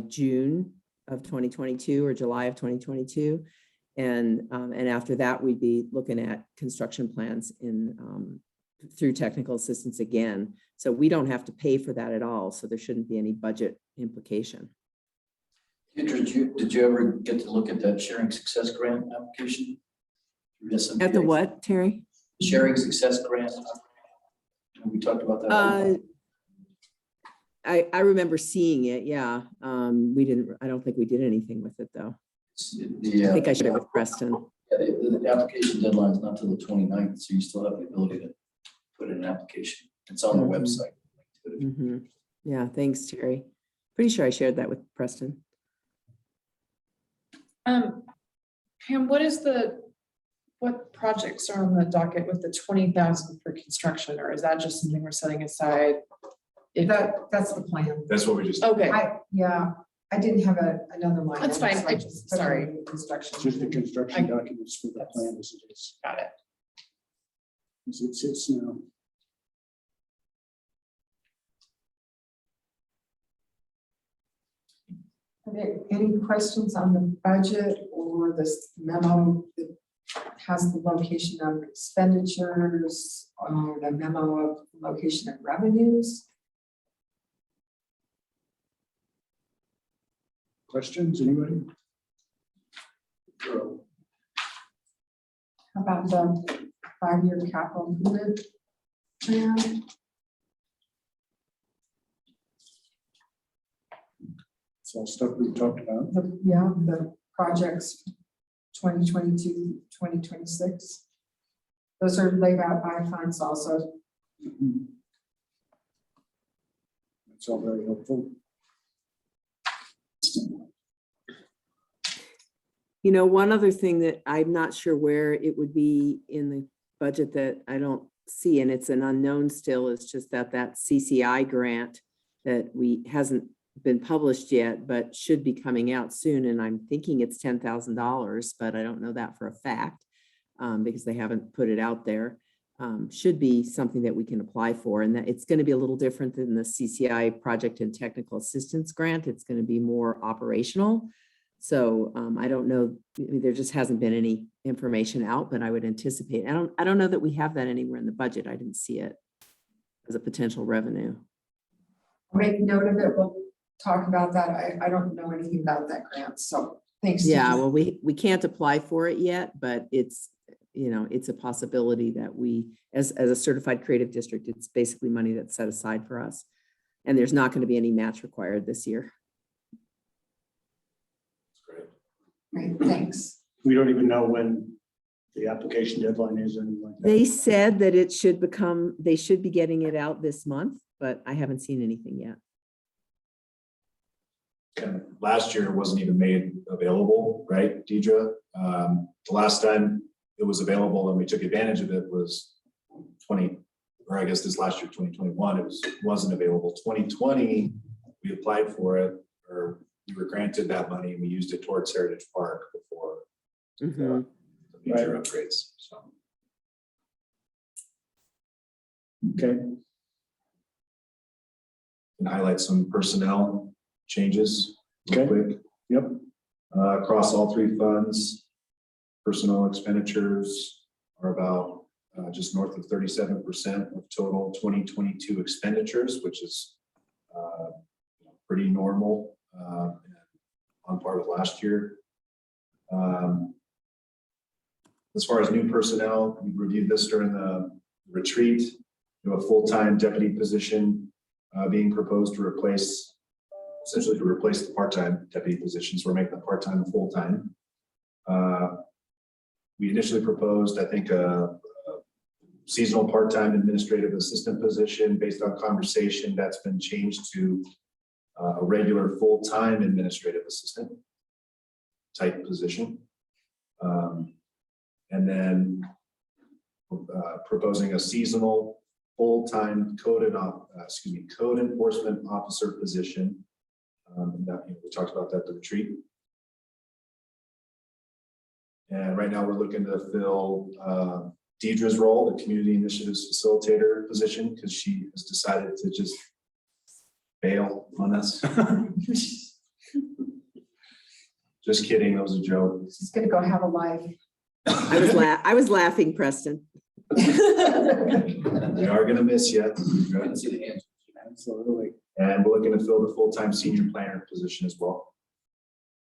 June of 2022 or July of 2022. And after that, we'd be looking at construction plans through technical assistance again. So we don't have to pay for that at all. So there shouldn't be any budget implication. Did you ever get to look at that sharing success grant application? At the what, Terry? Sharing success grant. We talked about that. I remember seeing it. Yeah. I don't think we did anything with it though. I think I shared it with Preston. Yeah, the application deadline is not till the 29th, so you still have the ability to put in an application. It's on the website. Mm-hmm. Yeah, thanks, Terry. Pretty sure I shared that with Preston. Pam, what projects are on the docket with the 20,000 for construction, or is that just something we're setting aside? That's the plan. That's what we just. Okay, I didn't have another line. That's fine. So I just put Sorry. in Construction. Just the construction documents for the plan as it is. got it. As it sits now. Are there any questions on the budget or this memo that has the location of expenditures or the memo of location of revenues? Questions, anybody? How about the 5-year capital improvement plan? It's all stuff we've talked about. The projects 2022, 2026. Those are laid out by funds also. It's all very helpful. You know, one other thing that I'm not sure where it would be in the budget that I don't see, and it's an unknown still, is just that CCI grant that hasn't been published yet, but should be coming out soon. And I'm thinking it's $10,000, but I don't know that for a fact because they haven't put it out there. Should be something that we can apply for, and that it's going to be a little different than the CCI project and technical assistance grant. It's going to be more operational. So I don't know, there just hasn't been any information out, but I would anticipate. I don't know that we have that anywhere in the budget. I didn't see it as a potential revenue. Make note of it. We'll talk about that. I don't know anything about that grant, so thanks. Yeah, well, we can't apply for it yet, but it's, you know, it's a possibility that we, as a certified creative district, it's basically money that's set aside for us. And there's not going to be any match required this year. Great, thanks. We don't even know when the application deadline is and like that. They said that it should become, they should be getting it out this month, but I haven't seen anything yet. And last year it wasn't even made available, right, Deidre? The last time it was available and we took advantage of it was or I guess this last year, 2021, wasn't available. 2020, we applied for it, or we were granted that money and we used it towards Heritage Park before Mhm. the major upgrades, so. Okay, And highlight some personnel changes real Okay. quick. yep, Across all three funds, personnel expenditures are about just north of 37% of total 2022 expenditures, which is pretty normal and on par with last year. As far as new personnel, we reviewed this during the retreat. We have a full-time deputy position being proposed to essentially replace the part-time deputy positions. We're making the part-time and full-time. We initially proposed, I think, a seasonal part-time administrative assistant position. Based on conversation, that's been changed to a regular full-time administrative assistant type position. And then proposing a seasonal full-time code enforcement officer position. We talked about that at the retreat. And right now we're looking to fill Deidre's role, the community initiatives facilitator position, because she has decided to just bail on us. Just kidding, that was a joke. She's gonna go have a life. I was laughing, Preston. We are gonna miss you. I didn't see the hands. absolutely. And we're looking to fill the full-time senior planner position as well.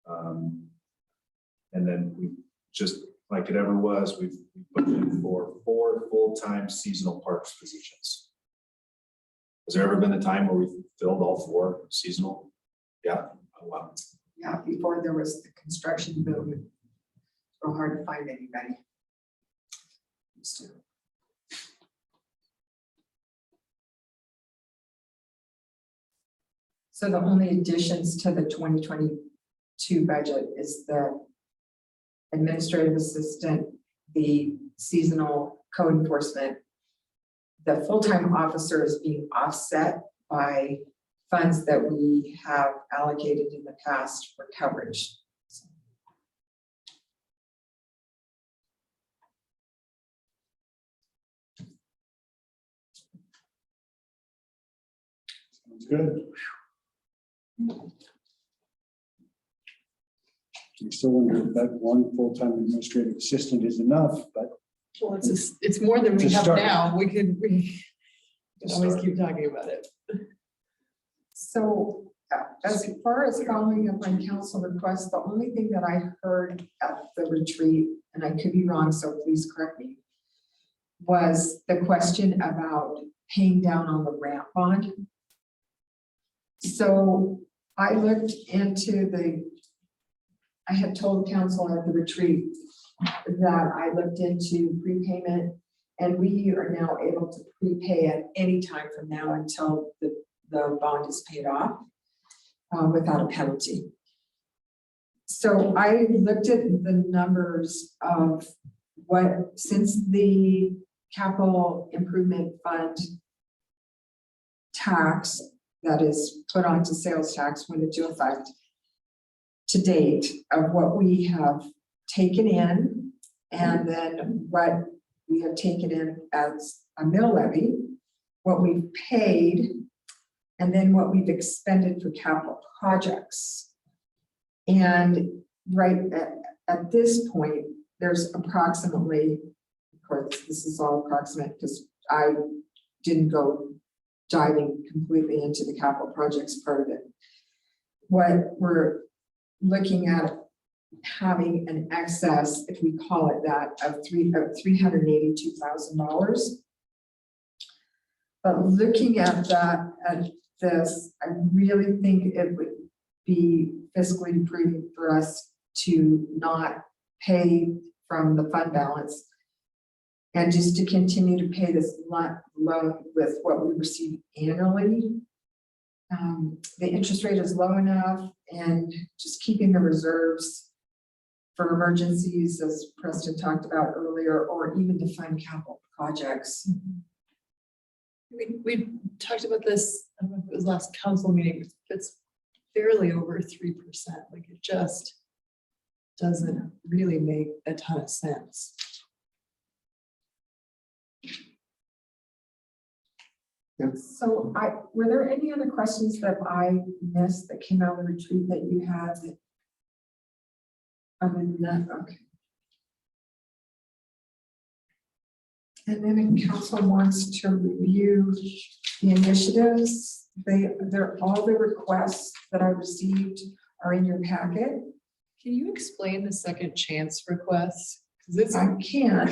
And then we, just like it ever was, we've put in for 4 full-time seasonal parks positions. Has there ever been a time where we've filled all 4 seasonal? Yeah, oh, wow. Yeah, before there was the construction boom, it's real hard to find anybody. Used to. So the only additions to the 2022 budget is the administrative assistant, the seasonal code enforcement. The full-time officer is being offset by funds that we have allocated in the past for coverage. Sounds good. I still wonder if that one full-time administrative assistant is enough, but Well, it's more than we To have start. now. We can always start. keep talking about it. So as far as following up on council requests, the only thing that I heard at the retreat, and I could be wrong, so please correct me, was the question about paying down on the ramp bond. So I looked into I had told council at the retreat that I looked into prepayment, and we are now able to prepay at any time from now until the bond is paid off without a penalty. So I looked at the numbers of what, since the capital improvement fund tax that is put onto sales tax went into effect to date, of what we have taken in, and then what we have taken in as a mill levy, what we've paid, and then what we've expended for capital projects. And right at this point, there's approximately, of course, this is all approximate because I didn't go diving completely into the capital projects part of it. What we're looking at having an excess, if we call it that, of $382,000. But looking at that, at this, I really think it would be fiscally prudent for us to not pay from the fund balance. And just to continue to pay this loan with what we receive annually. The interest rate is low enough, and just keeping the reserves for emergencies, as Preston talked about earlier, or even to fund capital projects. We talked about this, I don't know if it was last council meeting, it's barely over 3%. Like it just doesn't really make a ton of sense. So were there any other questions that I missed that came out of the retreat that you had? Other than that, okay. And then if council wants to review the initiatives, they're all the requests that I received are in your packet. Can you explain the second chance requests? Because it's I can.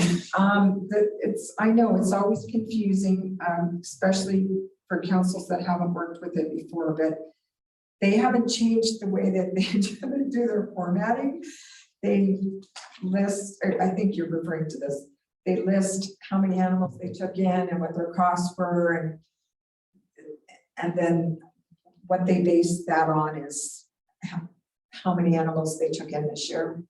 I know it's always confusing, especially for councils that haven't worked with it before, but they haven't changed the way that they do their formatting. They list, I think you're referring to this, they list how many animals they took in and what their costs were, and then what they base that on is how many animals they took in this year.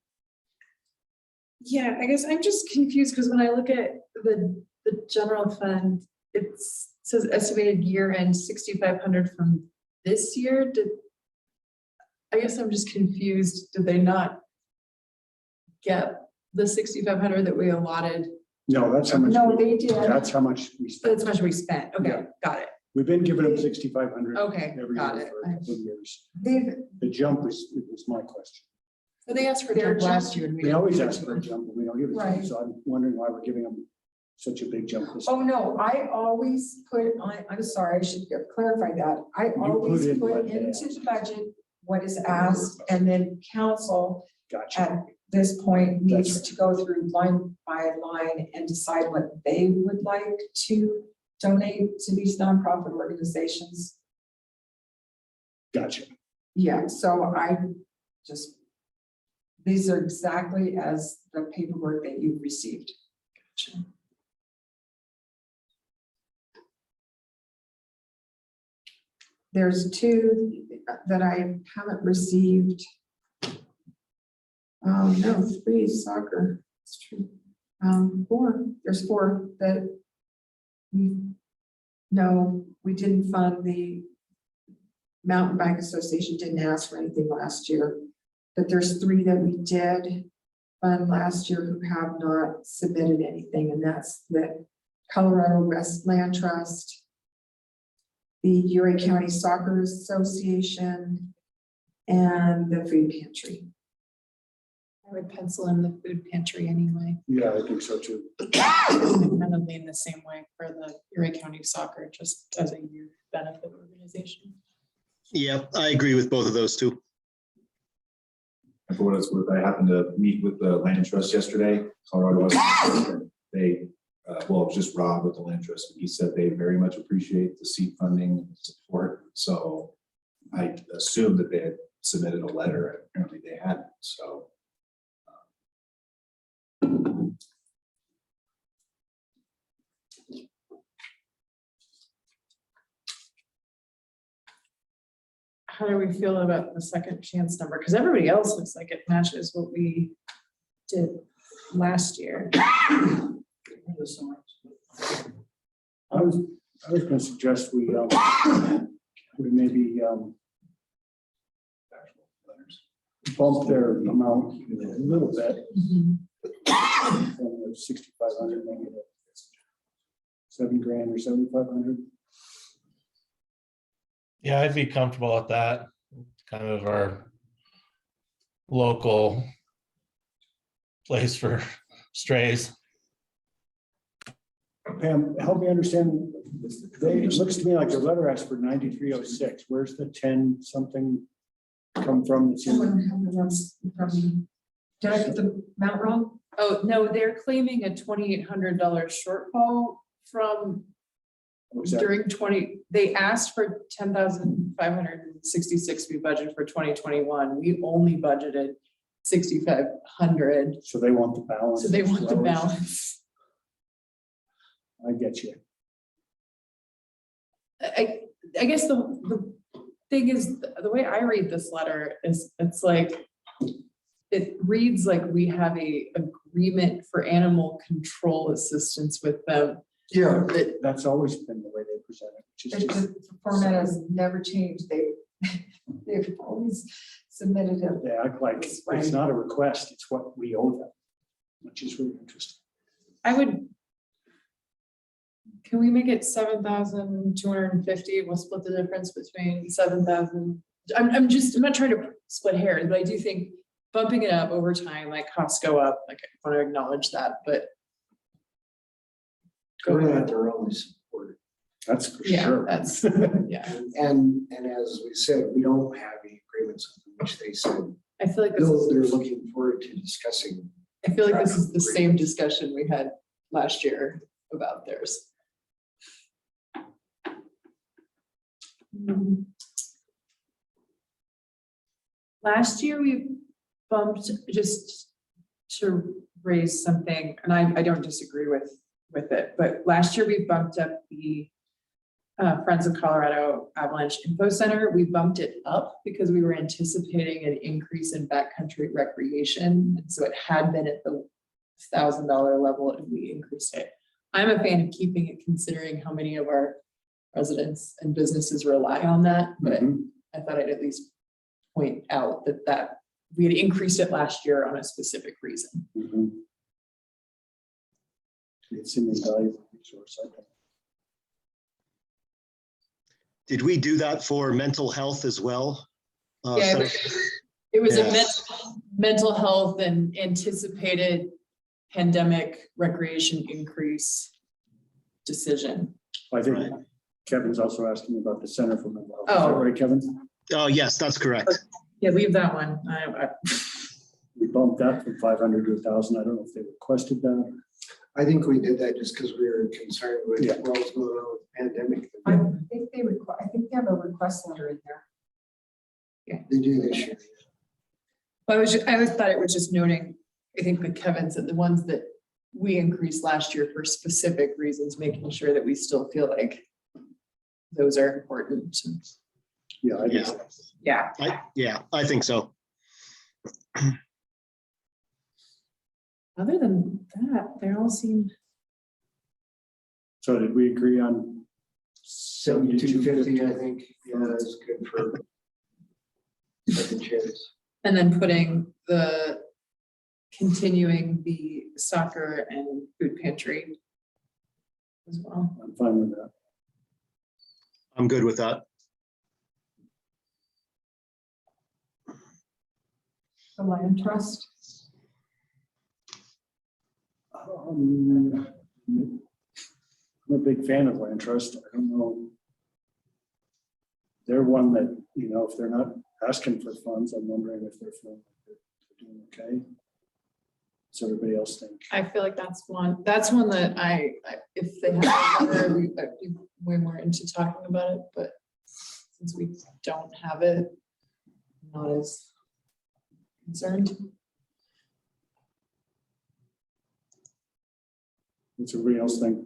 Yeah, I guess I'm just confused because when I look at the general fund, it says estimated year end 6,500 from this year. I guess I'm just confused. Did they not get the 6,500 that we allotted? No, that's how much. No, they did. That's how much we spent. That's how much we spent. Okay, Yeah. got it. We've been giving them 6,500. Okay, Every got year it. for a couple of years. They've, The jump was my question. But they asked for Their it last year. And We didn't always give it ask to for a them. jump, but we don't give it to them, Right. so I'm wondering why we're giving them such a big jump this. oh no, I always put on, I'm sorry, I should clarify that. I put always in put what they into asked. the budget what is asked, and then council Gotcha. at this point needs That's to go through line by line and decide what they would like to donate to these nonprofit organizations. Gotcha. Yeah, so these are exactly as the paperwork that you've received. There's two that I haven't received. No, 3 is soccer. It's true. 4, there's 4 that we didn't fund. The Mountain Bike Association didn't ask for anything last year, but there's 3 that we did fund last year who have not submitted anything, and that's the Colorado West Land Trust, the Uriah County Soccer Association, and the Food Pantry. I would pencil in the food pantry anyway. Yeah, I think so too. I'm kind of lean the same way for the Uriah County Soccer, just as a youth benefit organization. Yeah, I agree with both of those two. And for what it's worth, I happened to meet with the land trust yesterday, Colorado West. They, well, it was just Rob with the land trust, and he said they very much appreciate the seed funding and support. So I assumed that they had submitted a letter, and apparently they hadn't, so. How do we feel about the second chance number? Because everybody else looks like it matches what we did last year. I was gonna suggest we maybe bump their amount a little bit. From 6,500, maybe to $7,000 or 7,500. Yeah, I'd be comfortable with that. Kind of our local place for strays. Pam, help me understand. It looks to me like the letter asked for 9306. Where's the 10 something come from? That's in- Someone have the ones from me. Did I get the amount wrong? Oh, no, they're claiming a $2,800 shortfall from Was that- during they asked for 10,566 we budgeted for 2021. We only budgeted 6,500. So they want the balance. So they want the Well, balance. I get you. I guess the thing is, the way I read this letter is, it's like, it reads like we have a agreement for animal control assistance with them. Yeah. That's always been the way they present it, which is just, The format has never changed. They've always submitted it. they act like it's not a request, it's what we owe them, which is really interesting. Can we make it 7,250? We'll split the difference between 7,000. I'm not trying to split hairs, but I do think bumping it up over time, like costs go up, like I want to acknowledge that, but. We're not their only supporter. That's for Yeah, sure. that's, yeah. And as we said, we don't have any agreements with them, which they said, I feel like this they're is, looking forward to discussing. I feel like this is the same discussion we had last year about theirs. Last year, we bumped, just to raise something, and I don't disagree with it, but last year we bumped up the Friends of Colorado Avalanche Info Center. We bumped it up because we were anticipating an increase in backcountry recreation. And so it had been at the $1,000 level and we increased it. I'm a fan of keeping it, considering how many of our residents and businesses rely on that, but Mhm. I thought I'd at least point out that we had increased it last year on a specific reason. Mhm. It's an invaluable resource, I think. Did we do that for mental health as well? Yeah, it was a Yeah. mental health and anticipated pandemic recreation increase decision. I think Right. Kevin's also asking about the Center for Mental Health. Is Oh. that right, Kevin? Oh, yes, that's correct. Yeah, leave that one. We bumped that from 500 to 1,000. I don't know if they requested that. I think we did that just because we were concerned with Yeah. what was going on with the pandemic. I think they have a request letter in there. They do this year. I always thought it was just noting, I think that Kevin said the ones that we increased last year for specific reasons, making sure that we still feel like those are important. Yeah, I think Yeah. Yeah. I think so. Other than that, they all seem, so. Did we agree on 7250, I think, yeah, is good for second chance. and then continuing the soccer and food pantry as well. I'm fine with that. I'm good with that. The land trust. I'm a big fan of land trust. I don't know. They're one that, if they're not asking for funds, I'm wondering if they're feeling like they're doing okay. Does everybody else think? I feel like that's one that I if they have a letter, I'd be way more into talking about it, but since we don't have it, I'm not as concerned. What's everybody else think?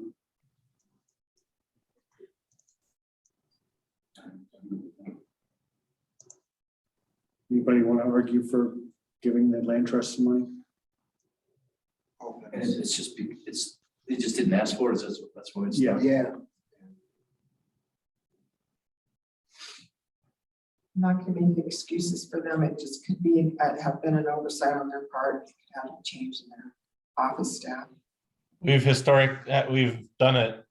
Anybody want to argue for giving the land trust some money? And it's just, they just didn't ask for it, that's why it's. Yeah. Yeah, I'm not going to make excuses for them. It just could be, have been an oversight on their part. They could have a change in their office staff. We've done it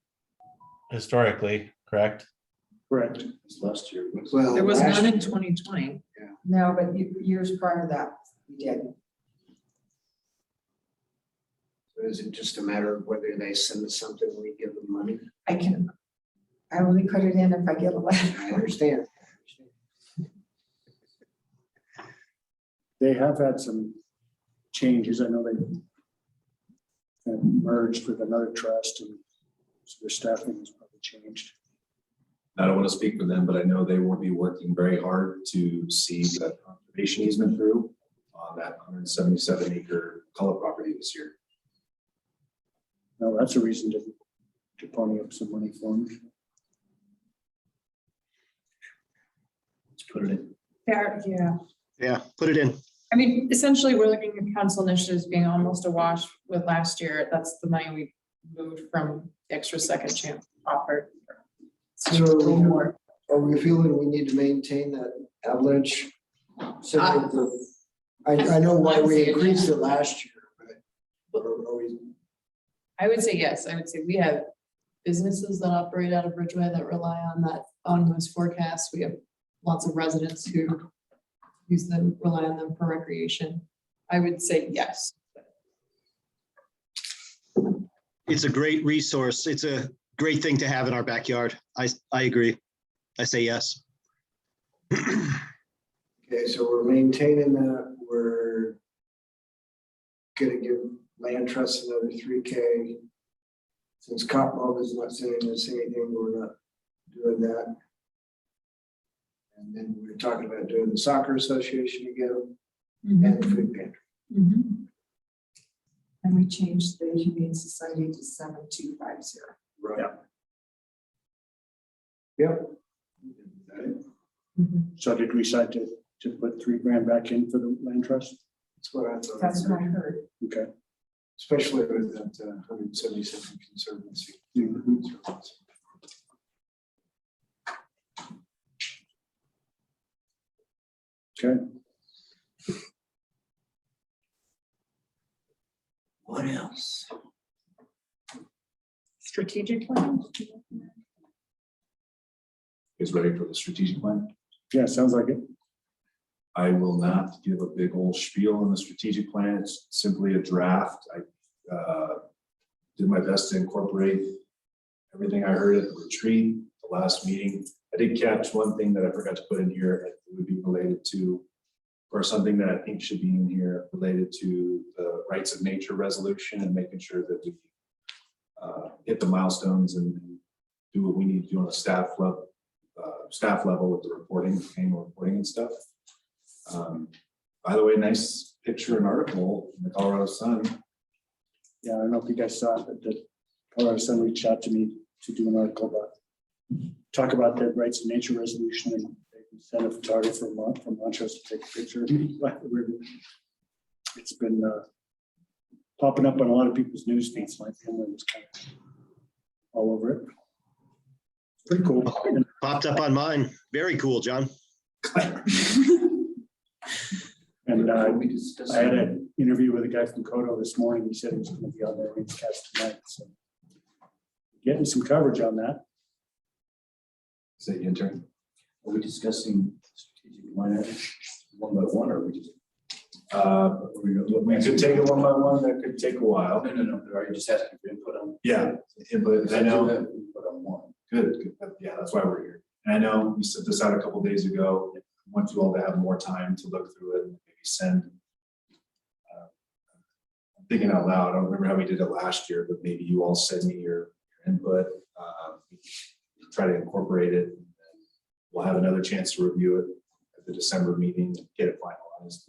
historically, correct? Correct. It's last year. well. There was last none in year- 2020. No, but years prior to that, we did. So is it just a matter of whether they send us something, we give them money? I only put it in if I get a letter. I understand. They have had some changes. I know they kind of merged with another trust, and so their staffing has probably changed. I don't want to speak for them, but I know they will be working very hard to see that conservation easement through on that 177 acre color property this year. No, that's a reason to pony up some money for them. Let's put it in. Yeah. Yeah, put it in. I mean, essentially, we're looking at council initiatives being almost a wash with last year. That's the money we moved from the extra second chance offer. So are we feeling we need to maintain that avalanche? I know why we increased it last year, but are we? I would say yes. I would say we have businesses that operate out of Ridgway that rely on those forecasts. We have lots of residents who use them, rely on them for recreation. I would say yes. It's a great resource. It's a great thing to have in our backyard. I agree. I say yes. Okay, so we're maintaining that. We're gonna give land trust another 3K. Since Cottonmouth is not sending us anything, we're not doing that. And then we're talking about doing the soccer association again and the food pantry. And we changed the Humane Society to 7250. Right. Yep. So did we decide to put $3,000 back in for the land trust? That's what I thought. That's what I heard. Okay. Especially with that 177 conservancy. Okay. What else? Strategic plan. Is ready for the strategic plan. Yeah, sounds like it. I will not give a big old spiel on the strategic plan. It's simply a draft. I did my best to incorporate everything I heard at the retreat, the last meeting. I did catch one thing that I forgot to put in here. It would be related to, or something that I think should be in here related to the rights of nature resolution and making sure that we hit the milestones and do what we need to do on a staff level with the reporting, annual reporting and stuff. By the way, nice picture and article in the Colorado Sun. Yeah, I don't know if you guys saw it, but the Colorado Sun reached out to me to do an article talk about the rights of nature resolution, and they sent a photographer from Montrose to take a picture of me by the river. It's been popping up on a lot of people's news feeds. My family was kind of all over it. Pretty cool. Popped up on mine. Very cool, John. And I had an interview with a guy from Kodo this morning. He said he was going to be on their newscast tonight. So getting some coverage on that. Is that your intern? Are we discussing strategic plan one by one, or are we just? We could take it one by one. That could take a while. No. Are you just asking for input on? Yeah, but I know. Input on one. Good. Yeah, that's why we're here. And I know we sent this out a couple days ago. I want you all to have more time to look through it and maybe send. I'm thinking out loud. I don't remember how we did it last year, but maybe you all send me your input. Try to incorporate it. And we'll have another chance to review it at the December meeting and get it finalized.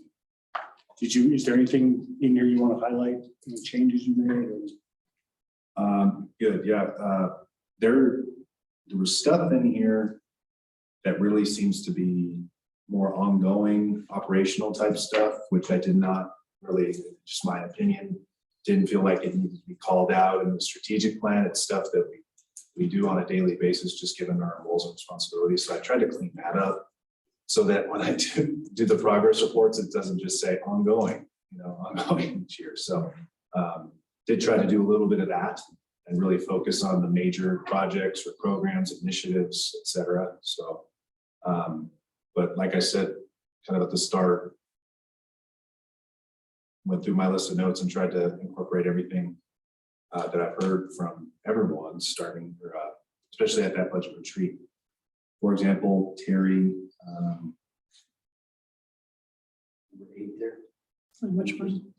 Is there anything in there you want to highlight? Any changes you made? Good. Yeah. There was stuff in here that really seems to be more ongoing operational type stuff, which I did not really, just my opinion, didn't feel like it needed to be called out in the strategic plan. It's stuff that we do on a daily basis, just given our roles and responsibilities. So I tried to clean that up so that when I do the progress reports, it doesn't just say ongoing each year. So did try to do a little bit of that and really focus on the major projects or programs, initiatives, et cetera. So, but like I said, kind of at the start, went through my list of notes and tried to incorporate everything that I've heard from everyone starting, especially at that budget retreat. For example, Terry, Number 8 there. Which one?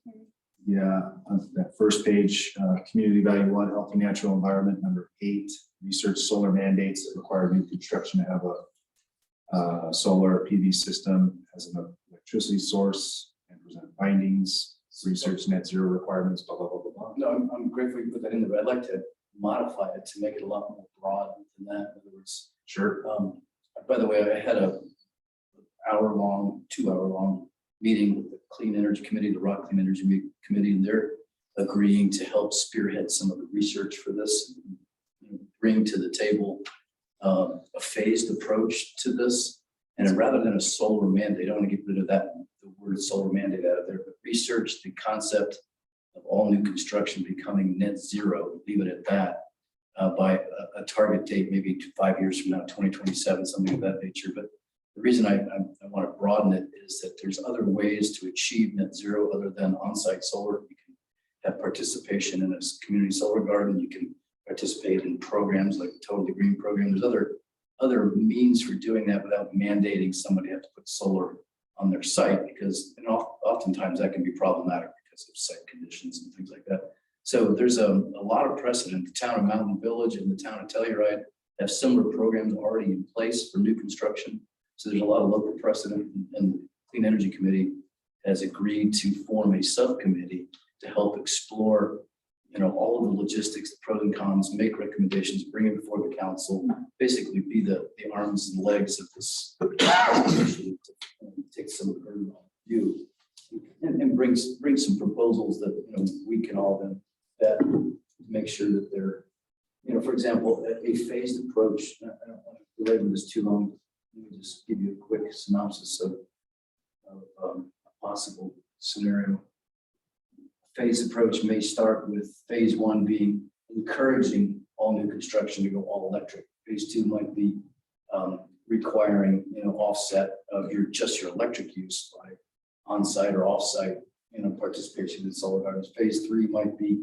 yeah, on that first page, community value 1, healthy natural environment. Number 8, research solar mandates that require new construction to have a solar PV system as an electricity source and present findings, research net zero requirements, blah, blah, blah, blah, blah. No, I'm grateful you put that in there, but I'd like to modify it to make it a lot more broad than that. In other words, Sure. by the way, I had a 2-hour-long meeting with the Clean Energy Committee, the Rock Clean Energy Committee, and they're agreeing to help spearhead some of the research for this, and bring to the table a phased approach to this. And rather than a solar mandate, I want to get rid of that, the word solar mandate out of there, but research the concept of all new construction becoming net zero, leave it at that, by a target date, maybe 5 years from now, 2027, something of that nature. But the reason I want to broaden it is that there's other ways to achieve net zero other than on-site solar. You can have participation in a community solar garden. You can participate in programs like the Totally Green program. There's other means for doing that without mandating somebody have to put solar on their site, because oftentimes that can be problematic because of site conditions and things like that. So there's a lot of precedent. The town of Mountain Village and the town of Telluride have similar programs already in place for new construction. So there's a lot of local precedent, and the Clean Energy Committee has agreed to form a subcommittee to help explore, all of the logistics, the pros and cons, make recommendations, bring it before the council, basically be the arms and legs of this, take some of the burden off you, and bring some proposals that, we can all then vet to make sure that they're, for example, a phased approach. I don't want to belabor this too long. Let me just give you a quick synopsis of a possible scenario. Phased approach may start with phase 1 being encouraging all new construction to go all electric. Phase 2 might be requiring, offset of your electric use by on-site or off-site, participation in solar gardens. Phase 3 might be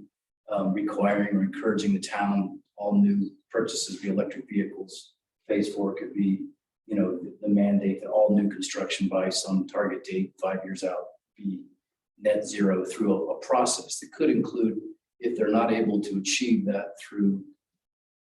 requiring or encouraging the town, all new purchases be electric vehicles. Phase 4 could be, the mandate that all new construction by some target date 5 years out be net zero through a process that could include, if they're not able to achieve that through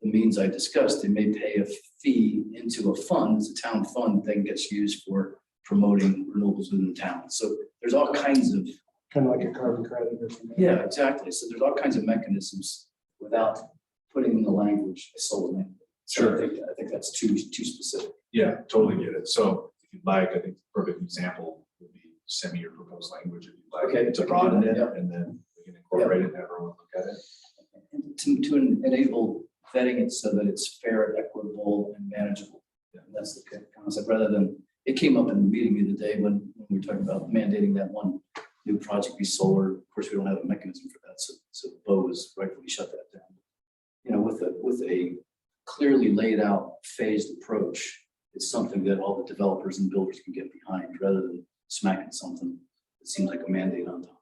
the means I discussed, they may pay a fee into a fund. It's a town fund, then gets used for promoting renewables within the town. So there's all kinds of, Kind of like a carbon credit or something. yeah, exactly. So there's all kinds of mechanisms without putting in the language solar mandate. So Sure. I think that's too specific. Yeah, totally get it. So if you'd like, I think the perfect example would be send me your proposed language if you'd like Okay, to broaden it, yeah. and then we can incorporate it and everyone look at it. And to enable vetting it so that it's fair, equitable, and manageable. Yeah, that's the concept, rather than, it came up in the meeting the other day when we were talking about mandating that one new project be solar. Of course, we don't have a mechanism for that, so Bo has rightfully shut that down. With a clearly laid out phased approach, it's something that all the developers and builders can get behind, rather than smacking something that seems like a mandate on top.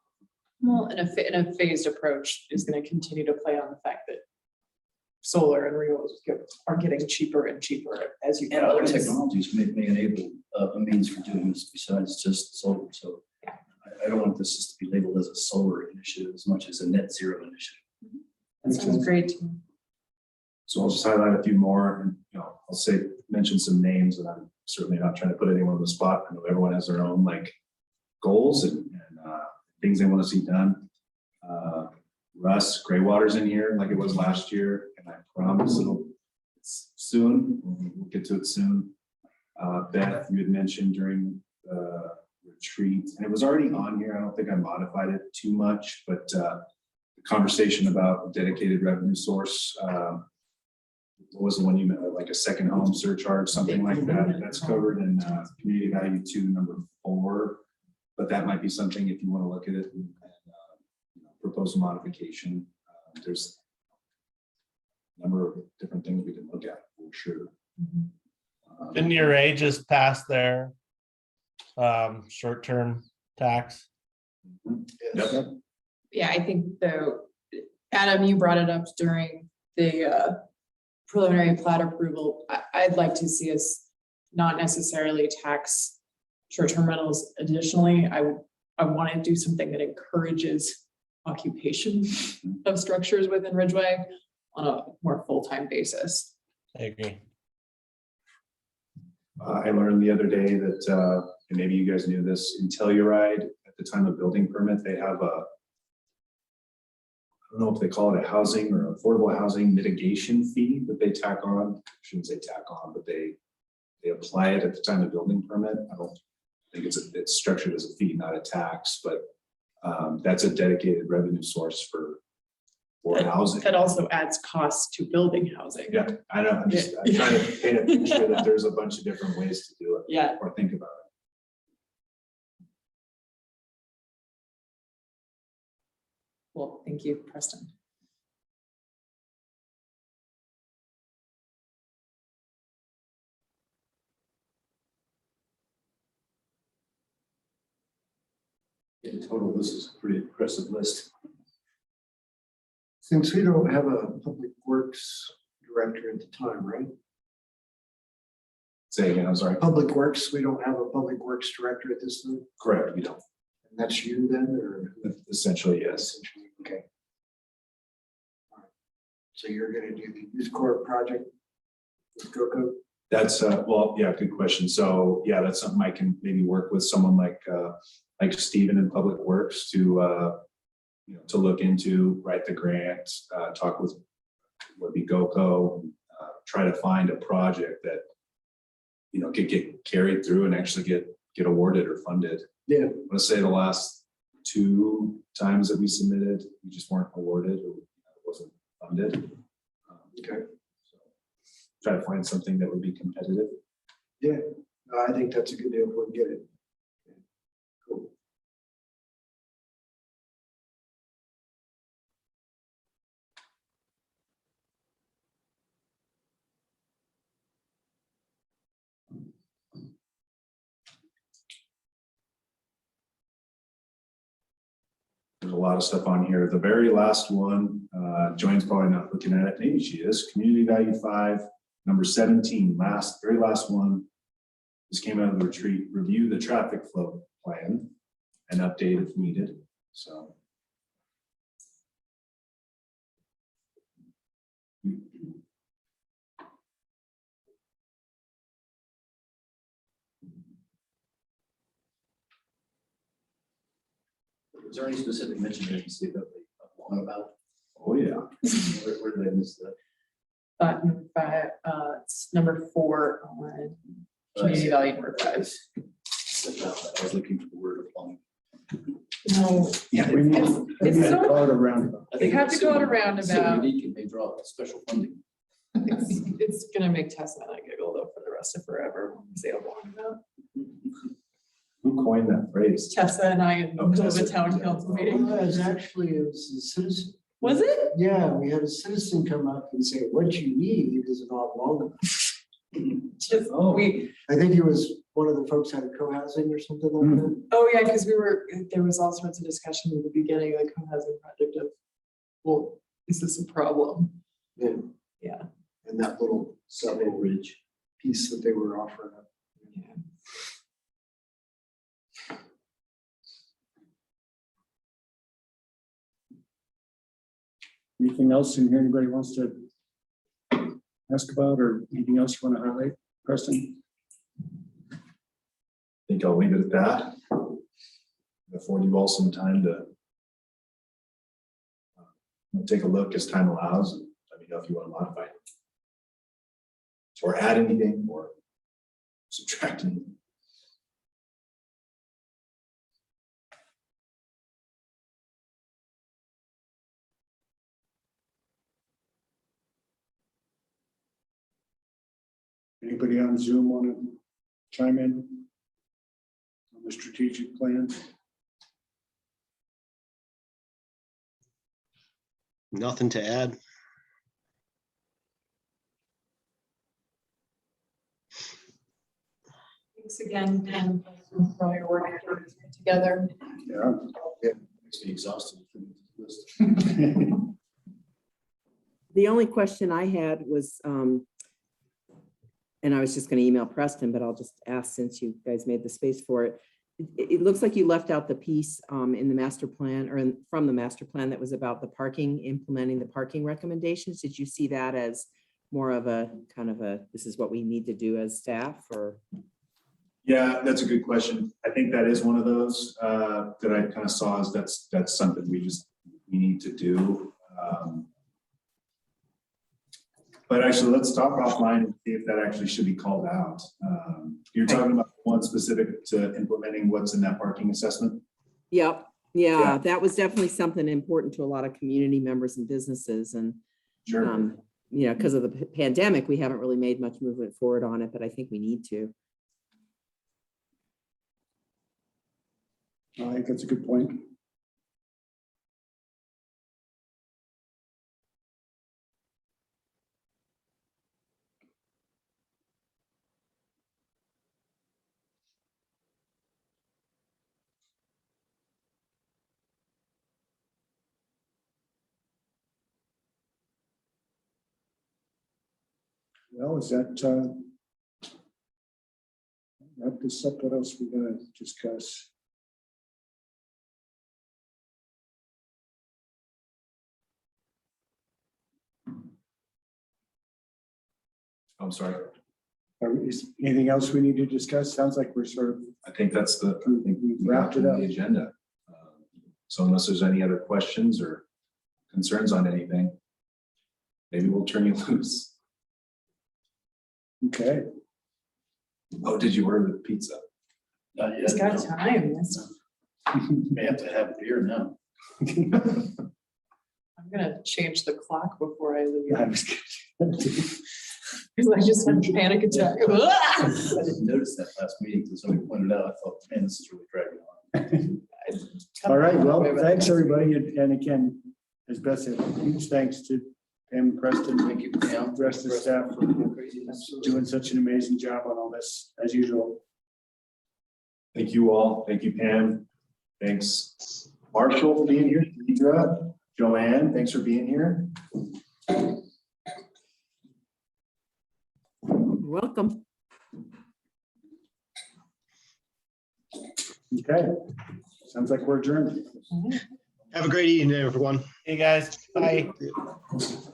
Well, and a phased approach is going to continue to play on the fact that solar and renewables are getting cheaper and cheaper as you. And other technologies may enable a means for doing this besides just solar. So I don't want this just to be labeled as a solar initiative as much as a net zero initiative. That sounds great. So I'll just highlight a few more, and I'll mention some names, and I'm certainly not trying to put anyone on the spot. I know everyone has their own goals and things they want to see done. Russ Graywater's in here like it was last year, and I promise it's soon. We'll get to it soon. Beth, you had mentioned during the retreat, and it was already on here. I don't think I modified it too much, but the conversation about dedicated revenue source. What was the one you meant, like a second home surcharge, something like that? That's covered in community value 2, number 4. But that might be something if you want to look at it and propose a modification. There's a number of different things we can look at for sure. Didn't your age just pass their short-term tax? Yep. Yeah, I think though, Adam, you brought it up during the preliminary plat approval. I'd like to see us not necessarily tax short-term rentals additionally. I want to do something that encourages occupation of structures within Ridgway on a more full-time basis. I agree. I learned the other day that, and maybe you guys knew this, in Telluride, at the time of building permit, they have a, I don't know if they call it a housing or affordable housing mitigation fee that they tack on. I shouldn't say tack on, but they apply it at the time of building permit. I don't think it's structured as a fee, not a tax, but that's a dedicated revenue source for housing. That also adds costs to building housing. Yeah, I know. I'm trying to paint a picture that there's a bunch of different ways to do it. Yeah. Or think about it. Well, thank you, Preston. In total, this is a pretty impressive list. Since we don't have a public works director at the time, right? Say again, I'm sorry. Public works, we don't have a public works director at this time, Correct, we don't. and that's you then, or? Essentially, yes. Essentially, okay. All right. So you're gonna do the youth corps project with GoCo? That's well, yeah, good question. So yeah, that's something I can maybe work with someone like Stephen in Public Works to to look into, write the grant, talk with would be GoCo, try to find a project that could get carried through and actually get awarded or funded. Yeah. I want to say the last 2 times that we submitted, we just weren't awarded or it wasn't funded. Okay. So try to find something that would be competitive. Yeah, I think that's a good deal if we can get it. Cool. There's a lot of stuff on here. The very last one, Joanne's probably not looking at it. Maybe she is. Community Value 5, number 17, very last one. This came out of the retreat. Review the traffic flow plan and update if needed. So. Is there any specific mention that you see that they want about? Oh, yeah. Where did I miss that? It's number 4 on community value number 5. I was looking for the word applying. No, Yeah, We need It's to so- call it a roundabout. I think You have to go at a So roundabout. unique and they draw special funding. It's gonna make Tessa and I giggle though for the rest of forever when we say a roundabout. Who coined that phrase? Tessa and I in the middle of a Tessa. town council meeting. Well, it was actually, it was a citizen. Was it? Yeah, we had a citizen come up and say, what you need is an odd long. Just, we, I think it was one of the folks out of co-housing or something like that. oh yeah, because there was all sorts of discussion in the beginning of the co-housing project of, well, is this a problem? Yeah. Yeah. And that little subtle ridge piece that they were offering up. Yeah. Anything else in here anybody wants to ask about, or anything else you want to highlight, Preston? I think I'll leave it at that. Afford you all some time to take a look as time allows. And let me know if you want to modify it. Or add anything or subtract anything. Anybody on Zoom want to chime in on the strategic plan? Nothing to add. Thanks again, Ken, for all your work together. Yeah. Makes me exhausted. List. The only question I had was, and I was just going to email Preston, but I'll just ask since you guys made the space for it. It looks like you left out the piece in the master plan or from the master plan that was about the parking, implementing the parking recommendations. Did you see that as more of a kind of a, this is what we need to do as staff, or? Yeah, that's a good question. I think that is one of those that I kind of saw as that's something we need to do. But actually, let's talk offline and see if that actually should be called out. You're talking about one specific to implementing what's in that parking assessment? Yep, Yeah. yeah, that was definitely something important to a lot of community members and businesses and, Sure. you know, because of the pandemic, we haven't really made much movement forward on it, but I think we need to. I think that's a good point. Well, is that wrap this up? What else we gonna discuss? I'm sorry. Is anything else we need to discuss? Sounds like we're sort of, I think that's the, I think we Wrapped it got up. the agenda. So unless there's any other questions or concerns on anything, maybe we'll turn you loose. okay. Oh, did you order the pizza? Not yet, It's got no. time. That's- May have to have beer now. I'm gonna change the clock before I leave. I was kidding. Because I just had a panic attack. I didn't notice that last meeting until somebody pointed out. I thought, man, this is really dragging on. All right, well, thanks, everybody. And again, as Beth said, huge thanks to Pam Preston, Thank you, Pam. the rest of the staff for doing such an amazing job on all this, as usual. Thank you all. Thank you, Pam. Thanks, Marshall, for being here. Deidre, Joanne, thanks for being here. You're welcome. Okay, sounds like we're adjourned. Have a great evening, everyone. Hey, guys, bye.